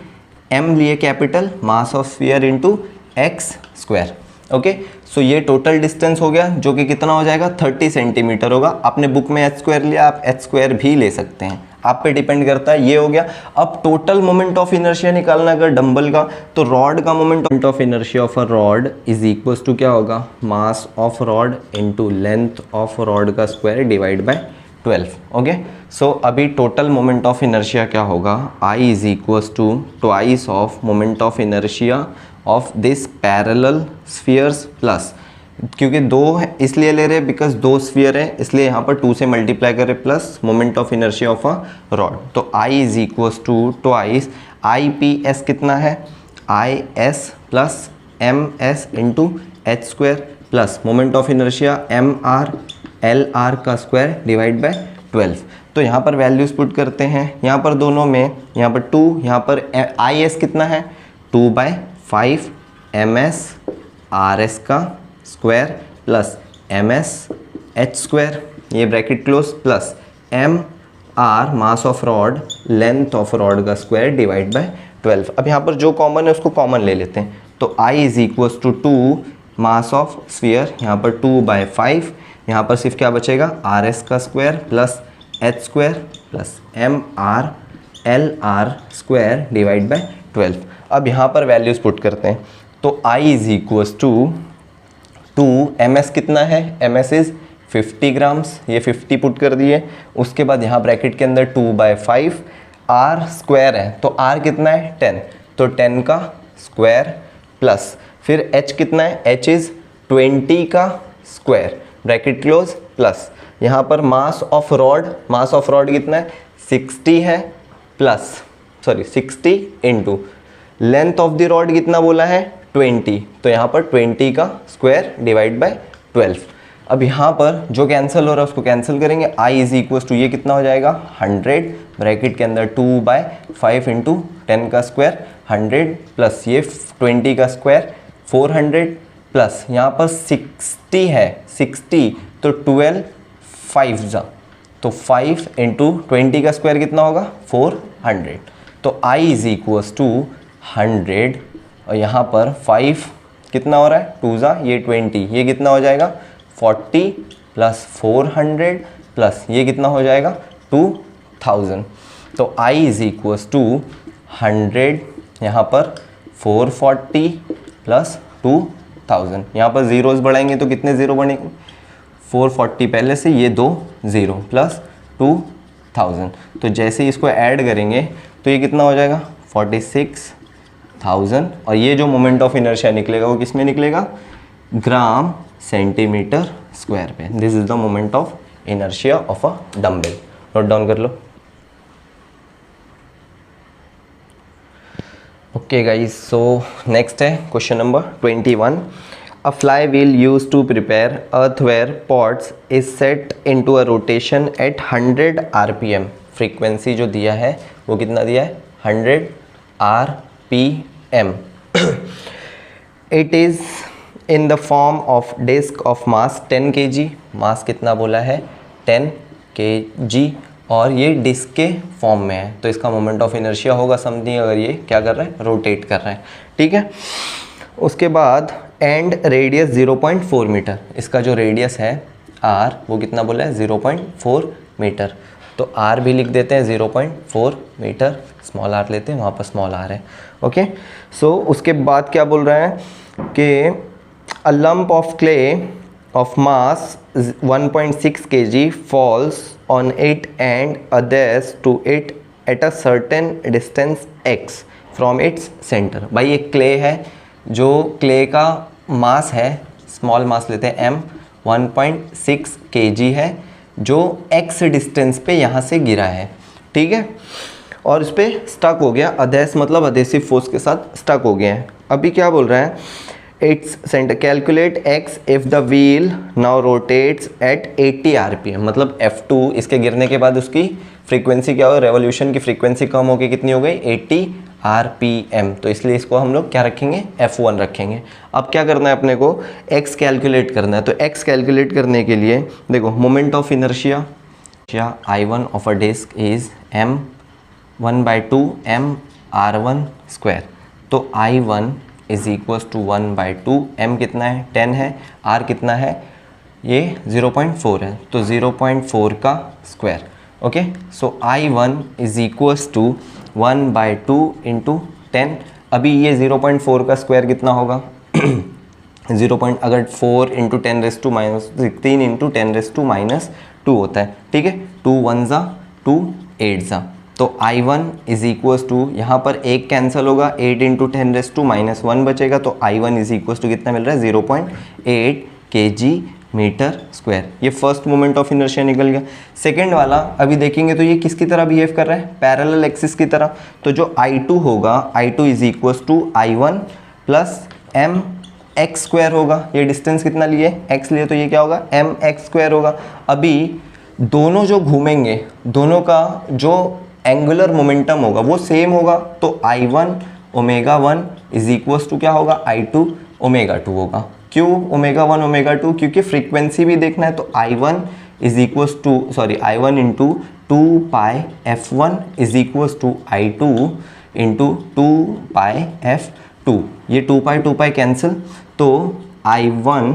m लिए capital mass of sphere into x²। Okay, so ये टोटल डिस्टेंस हो गया जो कि कितना हो जाएगा 30 सेंटीमीटर होगा। आपने बुक में h² लिया, आप h² भी ले सकते हैं, आप पे डिपेंड करता है। ये हो गया। अब टोटल मोमेंट ऑफ इनर्शिया निकालना अगर डंबल का, तो रॉड का moment of inertia of a rod is equals to क्या होगा mass of rod into length of rod का square divide by 12। Okay, so अभी टोटल मोमेंट ऑफ इनर्शिया क्या होगा, I is equals to twice of moment of inertia of this parallel spheres plus, क्योंकि दो है इसलिए ले रहे बिकॉज दो स्फीयर है, इसलिए यहाँ पर 2 से मल्टीप्लाई करें plus moment of inertia of a rod. तो I is equals to twice I P S कितना है, I S plus M S into H square plus moment of inertia M R L R का square divide by 12। तो यहाँ पर values put करते हैं, यहाँ पर दोनों में, यहाँ पर 2, यहाँ पर आई एस कितना है 2/5 एम एस आर एस का square plus M S H square, ये bracket close, plus M R mass of rod length of rod का स्क्वायर डिवाइड बाय 12। अब यहाँ पर जो कॉमन है उसको कॉमन ले लेते हैं, तो I is equals to 2 mass of sphere, यहाँ पर 2/5, यहाँ पर सिर्फ क्या बचेगा आर एस का square plus H square plus M R L R square divide by 12। अब यहाँ पर वैल्यूज पुट करते हैं, तो I is equals to 2 M S कितना है, एम एस इज 50 ग्राम्स, ये 50 पुट कर दिए। उसके बाद यहाँ ब्रैकेट के अंदर 2/5 आर स्क्वायर है, तो आर कितना है 10, तो 10 का स्क्वायर प्लस फिर एच कितना है, एच इज़ 20 का स्क्वायर ब्रैकेट क्लोज प्लस यहाँ पर मास ऑफ रॉड कितना है 60 है plus 60 into length of the rod कितना बोला है 20, तो यहाँ पर 20 का स्क्वायर डिवाइड बाय 12। अब यहाँ पर जो कैंसिल हो रहा है उसको कैंसिल करेंगे, आई इज इक्वल्स टू ये कितना हो जाएगा 100 ब्रैकेट के अंदर 2/5 इंटू 10 का स्क्वायर 100 प्लस ये 20 का स्क्वायर 400 प्लस यहाँ पर 60 है 60, तो 12 5 जा, तो 5 इंटू 20 का स्क्वायर कितना होगा 400, तो आई इज इक्वल्स टू 100 और यहाँ पर 5 कितना हो रहा है 2 जा, ये 20, ये कितना हो जाएगा 40 प्लस 400 प्लस ये कितना हो जाएगा 2000, तो आई इज इक्वल्स टू 100 यहाँ पर 440 प्लस 2000, यहाँ पर ज़ीरोज़ बढ़ाएंगे तो कितने ज़ीरो बनेंगे 440 पहले से, ये 2 ज़ीरो प्लस 2000, तो जैसे ही इसको ऐड करेंगे तो ये कितना हो जाएगा 46,000 और ये जो मोमेंट ऑफ इनर्शिया निकलेगा वो किस में निकलेगा ग्राम सेंटीमीटर स्क्वायर पे। This is the moment of inertia of a dumbbell, note down कर लो। ओके गाइस, सो नेक्स्ट है question number 21। A flywheel used to prepare earthenware pots is set into a rotation at 100 RPM। Frequency जो दिया है वो कितना दिया है 100 RPM। It is in the form of disc of mass 10 kg। मास कितना बोला है 10 kg और ये डिस्क के फॉर्म में है, तो इसका मोमेंट ऑफ इनर्शिया होगा समथिंग अगर ये क्या कर रहा है रोटेट कर रहा है, ठीक है। उसके बाद एंड रेडियस 0.4 मीटर, इसका जो रेडियस है आर वो कितना बोला है 0.4 मीटर, तो आर भी लिख देते हैं 0.4 मीटर, स्मॉल आर लेते हैं वहाँ पर स्मॉल आर है, ओके। सो उसके बाद क्या बोल रहा है कि a lump of clay of mass 1.6 kg falls on it and adheres to it at a certain distance x from its center। भाई ये क्ले है, जो क्ले का मास है स्मॉल मास लेते हैं m 1.6 kg है जो x डिस्टेंस पे यहाँ से गिरा है, ठीक है, और इस पर स्टक हो गया, अधेस मतलब अधेसिव फोर्स के साथ स्टक हो गया है। अभी क्या बोल रहा है its centre, calculate x if the wheel now rotates at 80 RPM, मतलब F2 इसके गिरने के बाद उसकी फ्रीक्वेंसी क्या हो, रेवोल्यूशन की फ्रीक्वेंसी कम हो गई, कितनी हो गई 80 RPM, तो इसलिए इसको हम लोग क्या रखेंगे F1 रखेंगे। अब क्या करना है अपने को x कैलकुलेट करना है, तो x कैलकुलेट करने के लिए देखो moment of inertia I1 of a disc is m1/2 mr1 square, तो I1 is equals to 1/2 m कितना है 10 है, r कितना है ये 0.4 है, तो 0.4 का square, okay. So I1 is equals to 1/2 into 10, अभी ये 0.4 का स्क्वायर कितना होगा 0. अगर 4 into 10 raise to minus 16 into 10 raise to minus 2 होता है, ठीक है। 2 1 ज़ा 2 8 ज़ा, तो I1 इज इक्वल्स टू, यहाँ पर एक कैंसिल होगा, 8 इंटू 10⁻⁻1 बचेगा, तो I1 इज इक्वल्स टू कितना मिल रहा है 0.8 kg मीटर स्क्वायर। ये फर्स्ट मोमेंट ऑफ इनर्शिया निकल गया। सेकेंड वाला अभी देखेंगे तो ये किसकी तरह बिहेव कर रहा है, पैरेलल एक्सिस की तरह। तो जो I2 होगा, I2 is equals to I1 plus M X square होगा। ये डिस्टेंस कितना लिए, x लिए, तो ये क्या होगा एम एक्स स्क्वायर होगा। अभी दोनों जो घूमेंगे, दोनों का जो एंगुलर मोमेंटम होगा वो सेम होगा, तो I1 omega 1 is equals to क्या होगा I2 ओमेगा 2 होगा। क्यों ओमेगा 1 ओमेगा 2, क्योंकि फ्रीक्वेंसी भी देखना है, तो I1 is equals to I1 into 2 pi F1 is equals to I2 into 2 pi F2। ये 2 पाई कैंसिल, तो I1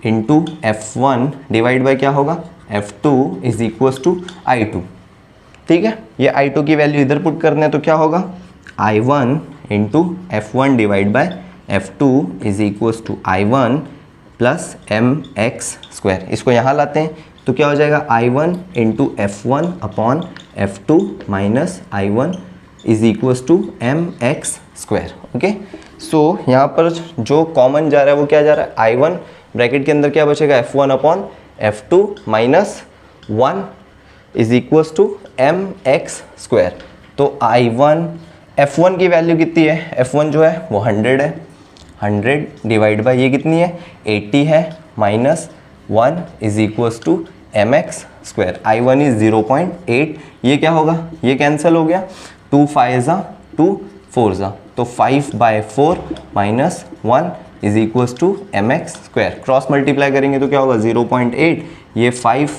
into F1 divide by क्या होगा F2 is equals to I2, ठीक है। ये I2 की वैल्यू इधर पुट करने हैं, तो क्या होगा I1 into F1 divide by F2 is equals to I1 plus M X square. इसको यहाँ लाते हैं तो क्या हो जाएगा I1 into F1 upon F2 minus I1 is equals to M X square. Okay, so यहाँ पर जो कॉमन जा रहा है वो क्या जा रहा है I1, ब्रैकेट के अंदर क्या बचेगा F1 upon F2 minus 1 is equals to M X square. तो I1 F1 की वैल्यू कितनी है, F1 जो है वो 100 है, 100 डिवाइड बाई ये कितनी है 80 है, minus 1 is equals to M X square. I1 is 0.8, ये क्या होगा, ये कैंसिल हो गया, 2 5 ज़ा 2 4 ज़ा, तो 5/4 minus 1 is equals to M X square. Cross multiply करेंगे तो क्या होगा 0.8, ये 5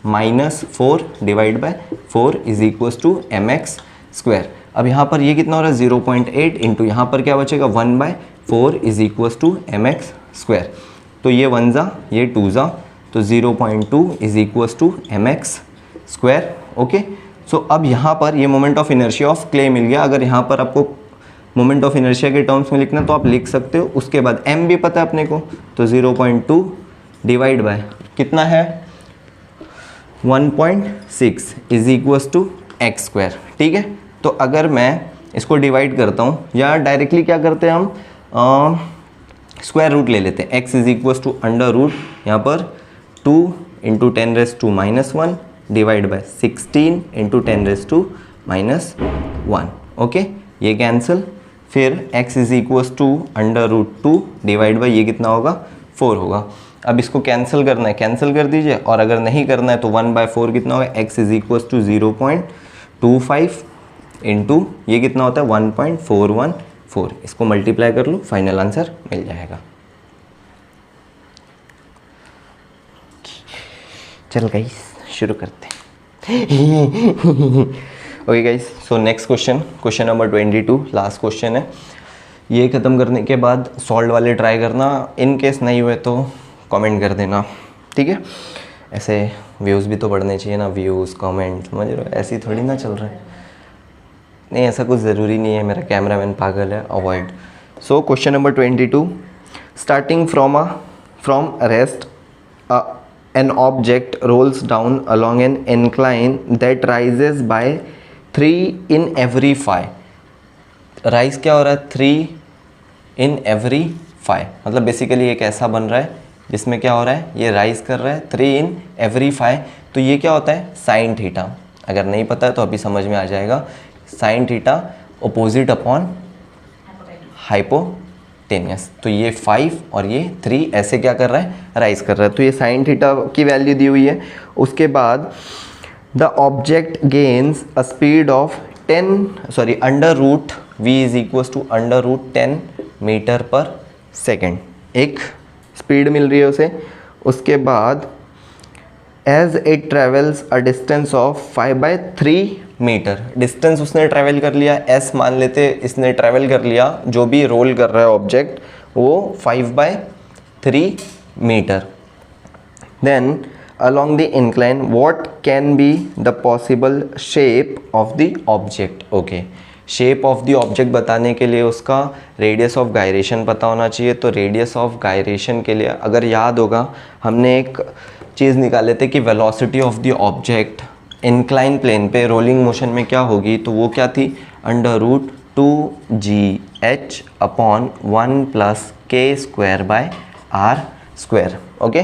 minus 4 divide by 4 is equals to M X square. अब यहाँ पर ये कितना हो रहा है 0.8 इंटू यहाँ पर क्या बचेगा 1/4 is equals to M X square. तो ये 1 ज़ा ये 2 ज़ा, तो 0.2 is equals to M X square. Okay, so अब यहाँ पर ये moment of inertia of clay मिल गया। अगर यहाँ पर आपको मोमेंट ऑफ इनर्शिया के टर्म्स में लिखना तो आप लिख सकते हो। उसके बाद m भी पता है अपने को, तो 0.2 डिवाइड बाय कितना है 1.6 is equals to X square, ठीक है। तो अगर मैं इसको डिवाइड करता हूँ या डायरेक्टली क्या करते हैं हम स्क्वायर रूट ले लेते हैं, x is equals to under root यहाँ पर 2 into 10⁻⁻1 divide by 16 into 10⁻⁻1। Okay, ये कैंसिल, फिर x is equals to under root 2 divide by ये कितना होगा 4 होगा। अब इसको कैंसिल करना है, कैंसिल कर दीजिए, और अगर नहीं करना है तो 1/4 कितना होगा, x is equals to 0.25 into ये कितना होता है 1.414। इसको मल्टीप्लाई कर लो, फाइनल आंसर मिल जाएगा। चल गाइस शुरू करते हैं। Okay guys, so next question number 22, last question है। ये ख़त्म करने के बाद सॉल्व वाले ट्राई करना, इन केस नहीं हुए तो कमेंट कर देना, ठीक है। ऐसे व्यूज़ भी तो बढ़ने चाहिए ना, व्यूज़ कमेंट, समझ रहे हो, ऐसे ही थोड़ी ना चल रहा है। नहीं, ऐसा कुछ ज़रूरी नहीं है, मेरा कैमरामैन पागल है, avoid. So question number 22, starting from rest an object rolls down along an incline that rises by 3 in every 5। Rise क्या हो रहा है 3 in every 5, मतलब बेसिकली एक ऐसा बन रहा है जिसमें क्या हो रहा है, ये राइज कर रहा है 3 in every 5। तो ये क्या होता है साइन थीटा, अगर नहीं पता है तो अभी समझ में आ जाएगा। Sine theta opposite upon hypotenuse, तो ये 5 और ये 3 ऐसे क्या कर रहा है राइज कर रहा है। तो ये साइन थीटा की वैल्यू दी हुई है। उसके बाद the object gains a speed of under root v is equals to under root 10 metre पर सेकेंड, एक स्पीड मिल रही है उसे। उसके बाद as it travels a distance of 5/3 metre, distance उसने ट्रैवल कर लिया, s मान लेते इसने ट्रैवल कर लिया, जो भी रोल कर रहा है ऑब्जेक्ट वो 5/3 metre. Then along the incline what can be the possible shape of the object। Okay, shape of the object बताने के लिए उसका रेडियस ऑफ गायरेशन पता होना चाहिए। तो रेडियस ऑफ गायरेशन के लिए अगर याद होगा, हमने एक चीज़ निकाले थे कि velocity of the object incline plane पे रोलिंग मोशन में क्या होगी, तो वो क्या थी, √2gh अपॉन 1+k² ओके।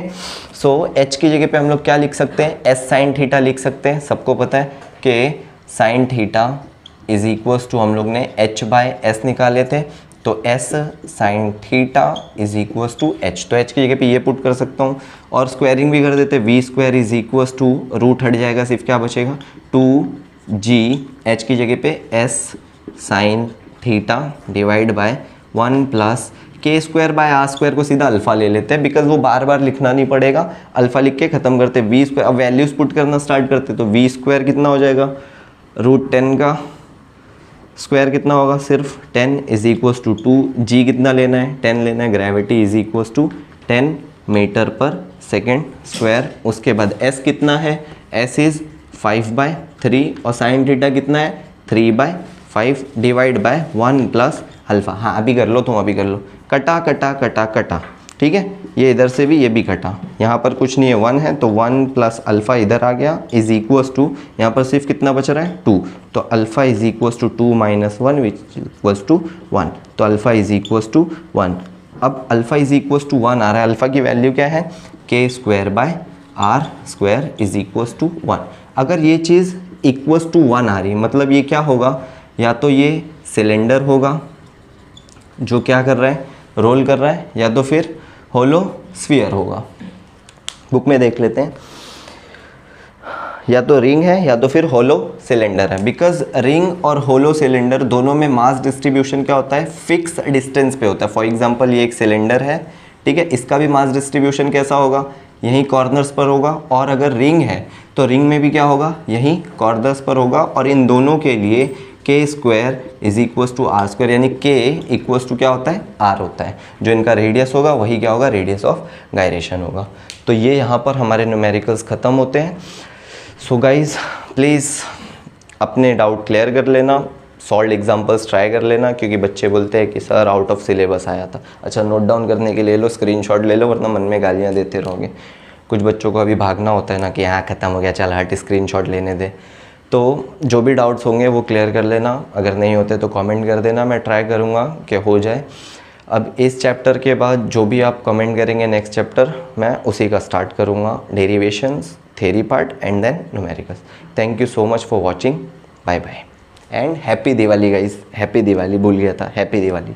सो h की जगह पे हम लोग क्या लिख सकते हैं, s sin थीटा लिख सकते हैं। सबको पता है कि sin theta is equals to, हम लोग ने h/s निकाले थे, तो s sin theta is equals to h, तो h की जगह पे ये पुट कर सकता हूँ और स्क्वायरिंग भी कर देते, v² is equals to, root हट जाएगा, सिर्फ क्या बचेगा 2g, h की जगह पे s sin theta divide by 1+k²/r² को सीधा अल्फ़ा ले लेते हैं, बिकॉज वो बार बार लिखना नहीं पड़ेगा, अल्फ़ा लिख के ख़त्म करते, v²। अब वैल्यूज़ पुट करना स्टार्ट करते, तो v² कितना हो जाएगा, √10 का स्क्वायर कितना होगा, सिर्फ 10 इज इक्वल्स टू 2, जी कितना लेना है, 10 लेना है, ग्रेविटी इज इक्वल्स टू 10 मीटर/सेकेंड²। उसके बाद s कितना है, s इज़ 5/3 और साइन थीटा कितना है 3/5 डिवाइड बाय 1+α। हाँ अभी कर लो, तुम अभी कर लो, कटा कटा कटा कटा, ठीक है, ये इधर से भी, ये भी कटा, यहाँ पर कुछ नहीं है, 1 है, तो 1+α इधर आ गया इज इक्वल्स टू, यहाँ पर सिर्फ कितना बच रहा है 2, तो alpha is equals to 2 - 1 which equals to 1, तो अल्फ़ा इज इक्वल्स टू 1। अब अल्फ़ा इज इक्वल्स टू 1 आ रहा है, अल्फ़ा की वैल्यू क्या है, k²/r² इज इक्वल्स टू 1। अगर ये चीज़ इक्वल्स टू 1 आ रही, मतलब ये क्या होगा, या तो ये सिलेंडर होगा जो क्या कर रहा है, रोल कर रहा है, या तो फिर होलो स्फीयर होगा। बुक में देख लेते हैं, या तो रिंग है या तो फिर होलो सिलेंडर है, बिकॉज रिंग और होलो सिलेंडर दोनों में मास डिस्ट्रीब्यूशन क्या होता है, फिक्स डिस्टेंस पे होता है। फॉर एग्जांपल ये एक सिलेंडर है, ठीक है, इसका भी मास डिस्ट्रीब्यूशन कैसा होगा, यहीं कॉर्नर्स पर होगा, और अगर रिंग है तो रिंग में भी क्या होगा, यहीं कॉर्नर्स पर होगा, और इन दोनों के लिए k² is equals to r², यानी k इक्वल्स टू क्या होता है, r होता है, जो इनका रेडियस होगा वही क्या होगा, रेडियस ऑफ गायरेशन होगा। तो ये यहाँ पर हमारे न्यूमेरिकल्स ख़त्म होते हैं। सो गाइज प्लीज़ अपने डाउट क्लियर कर लेना, सॉल्व एग्जांपल्स ट्राई कर लेना, क्योंकि बच्चे बोलते हैं कि सर आउट ऑफ सिलेबस आया था। अच्छा नोट डाउन करने के ले लो, स्क्रीनशॉट ले लो, वरना मन में गालियाँ देते रहोगे। कुछ बच्चों को अभी भागना होता है ना कि यहाँ ख़त्म हो गया, चल हट स्क्रीनशॉट लेने दे। तो जो भी डाउट्स होंगे वो क्लियर कर लेना, अगर नहीं होते तो कमेंट कर देना, मैं ट्राई करूँगा कि हो जाए। अब इस चैप्टर के बाद जो भी आप कमेंट करेंगे नेक्स्ट चैप्टर, मैं उसी का स्टार्ट करूँगा, derivations, theory part and then numericals. Thank you so much for watching, bye bye and happy Diwali guys, happy Diwali, भूल गया था, हैप्पी दिवाली।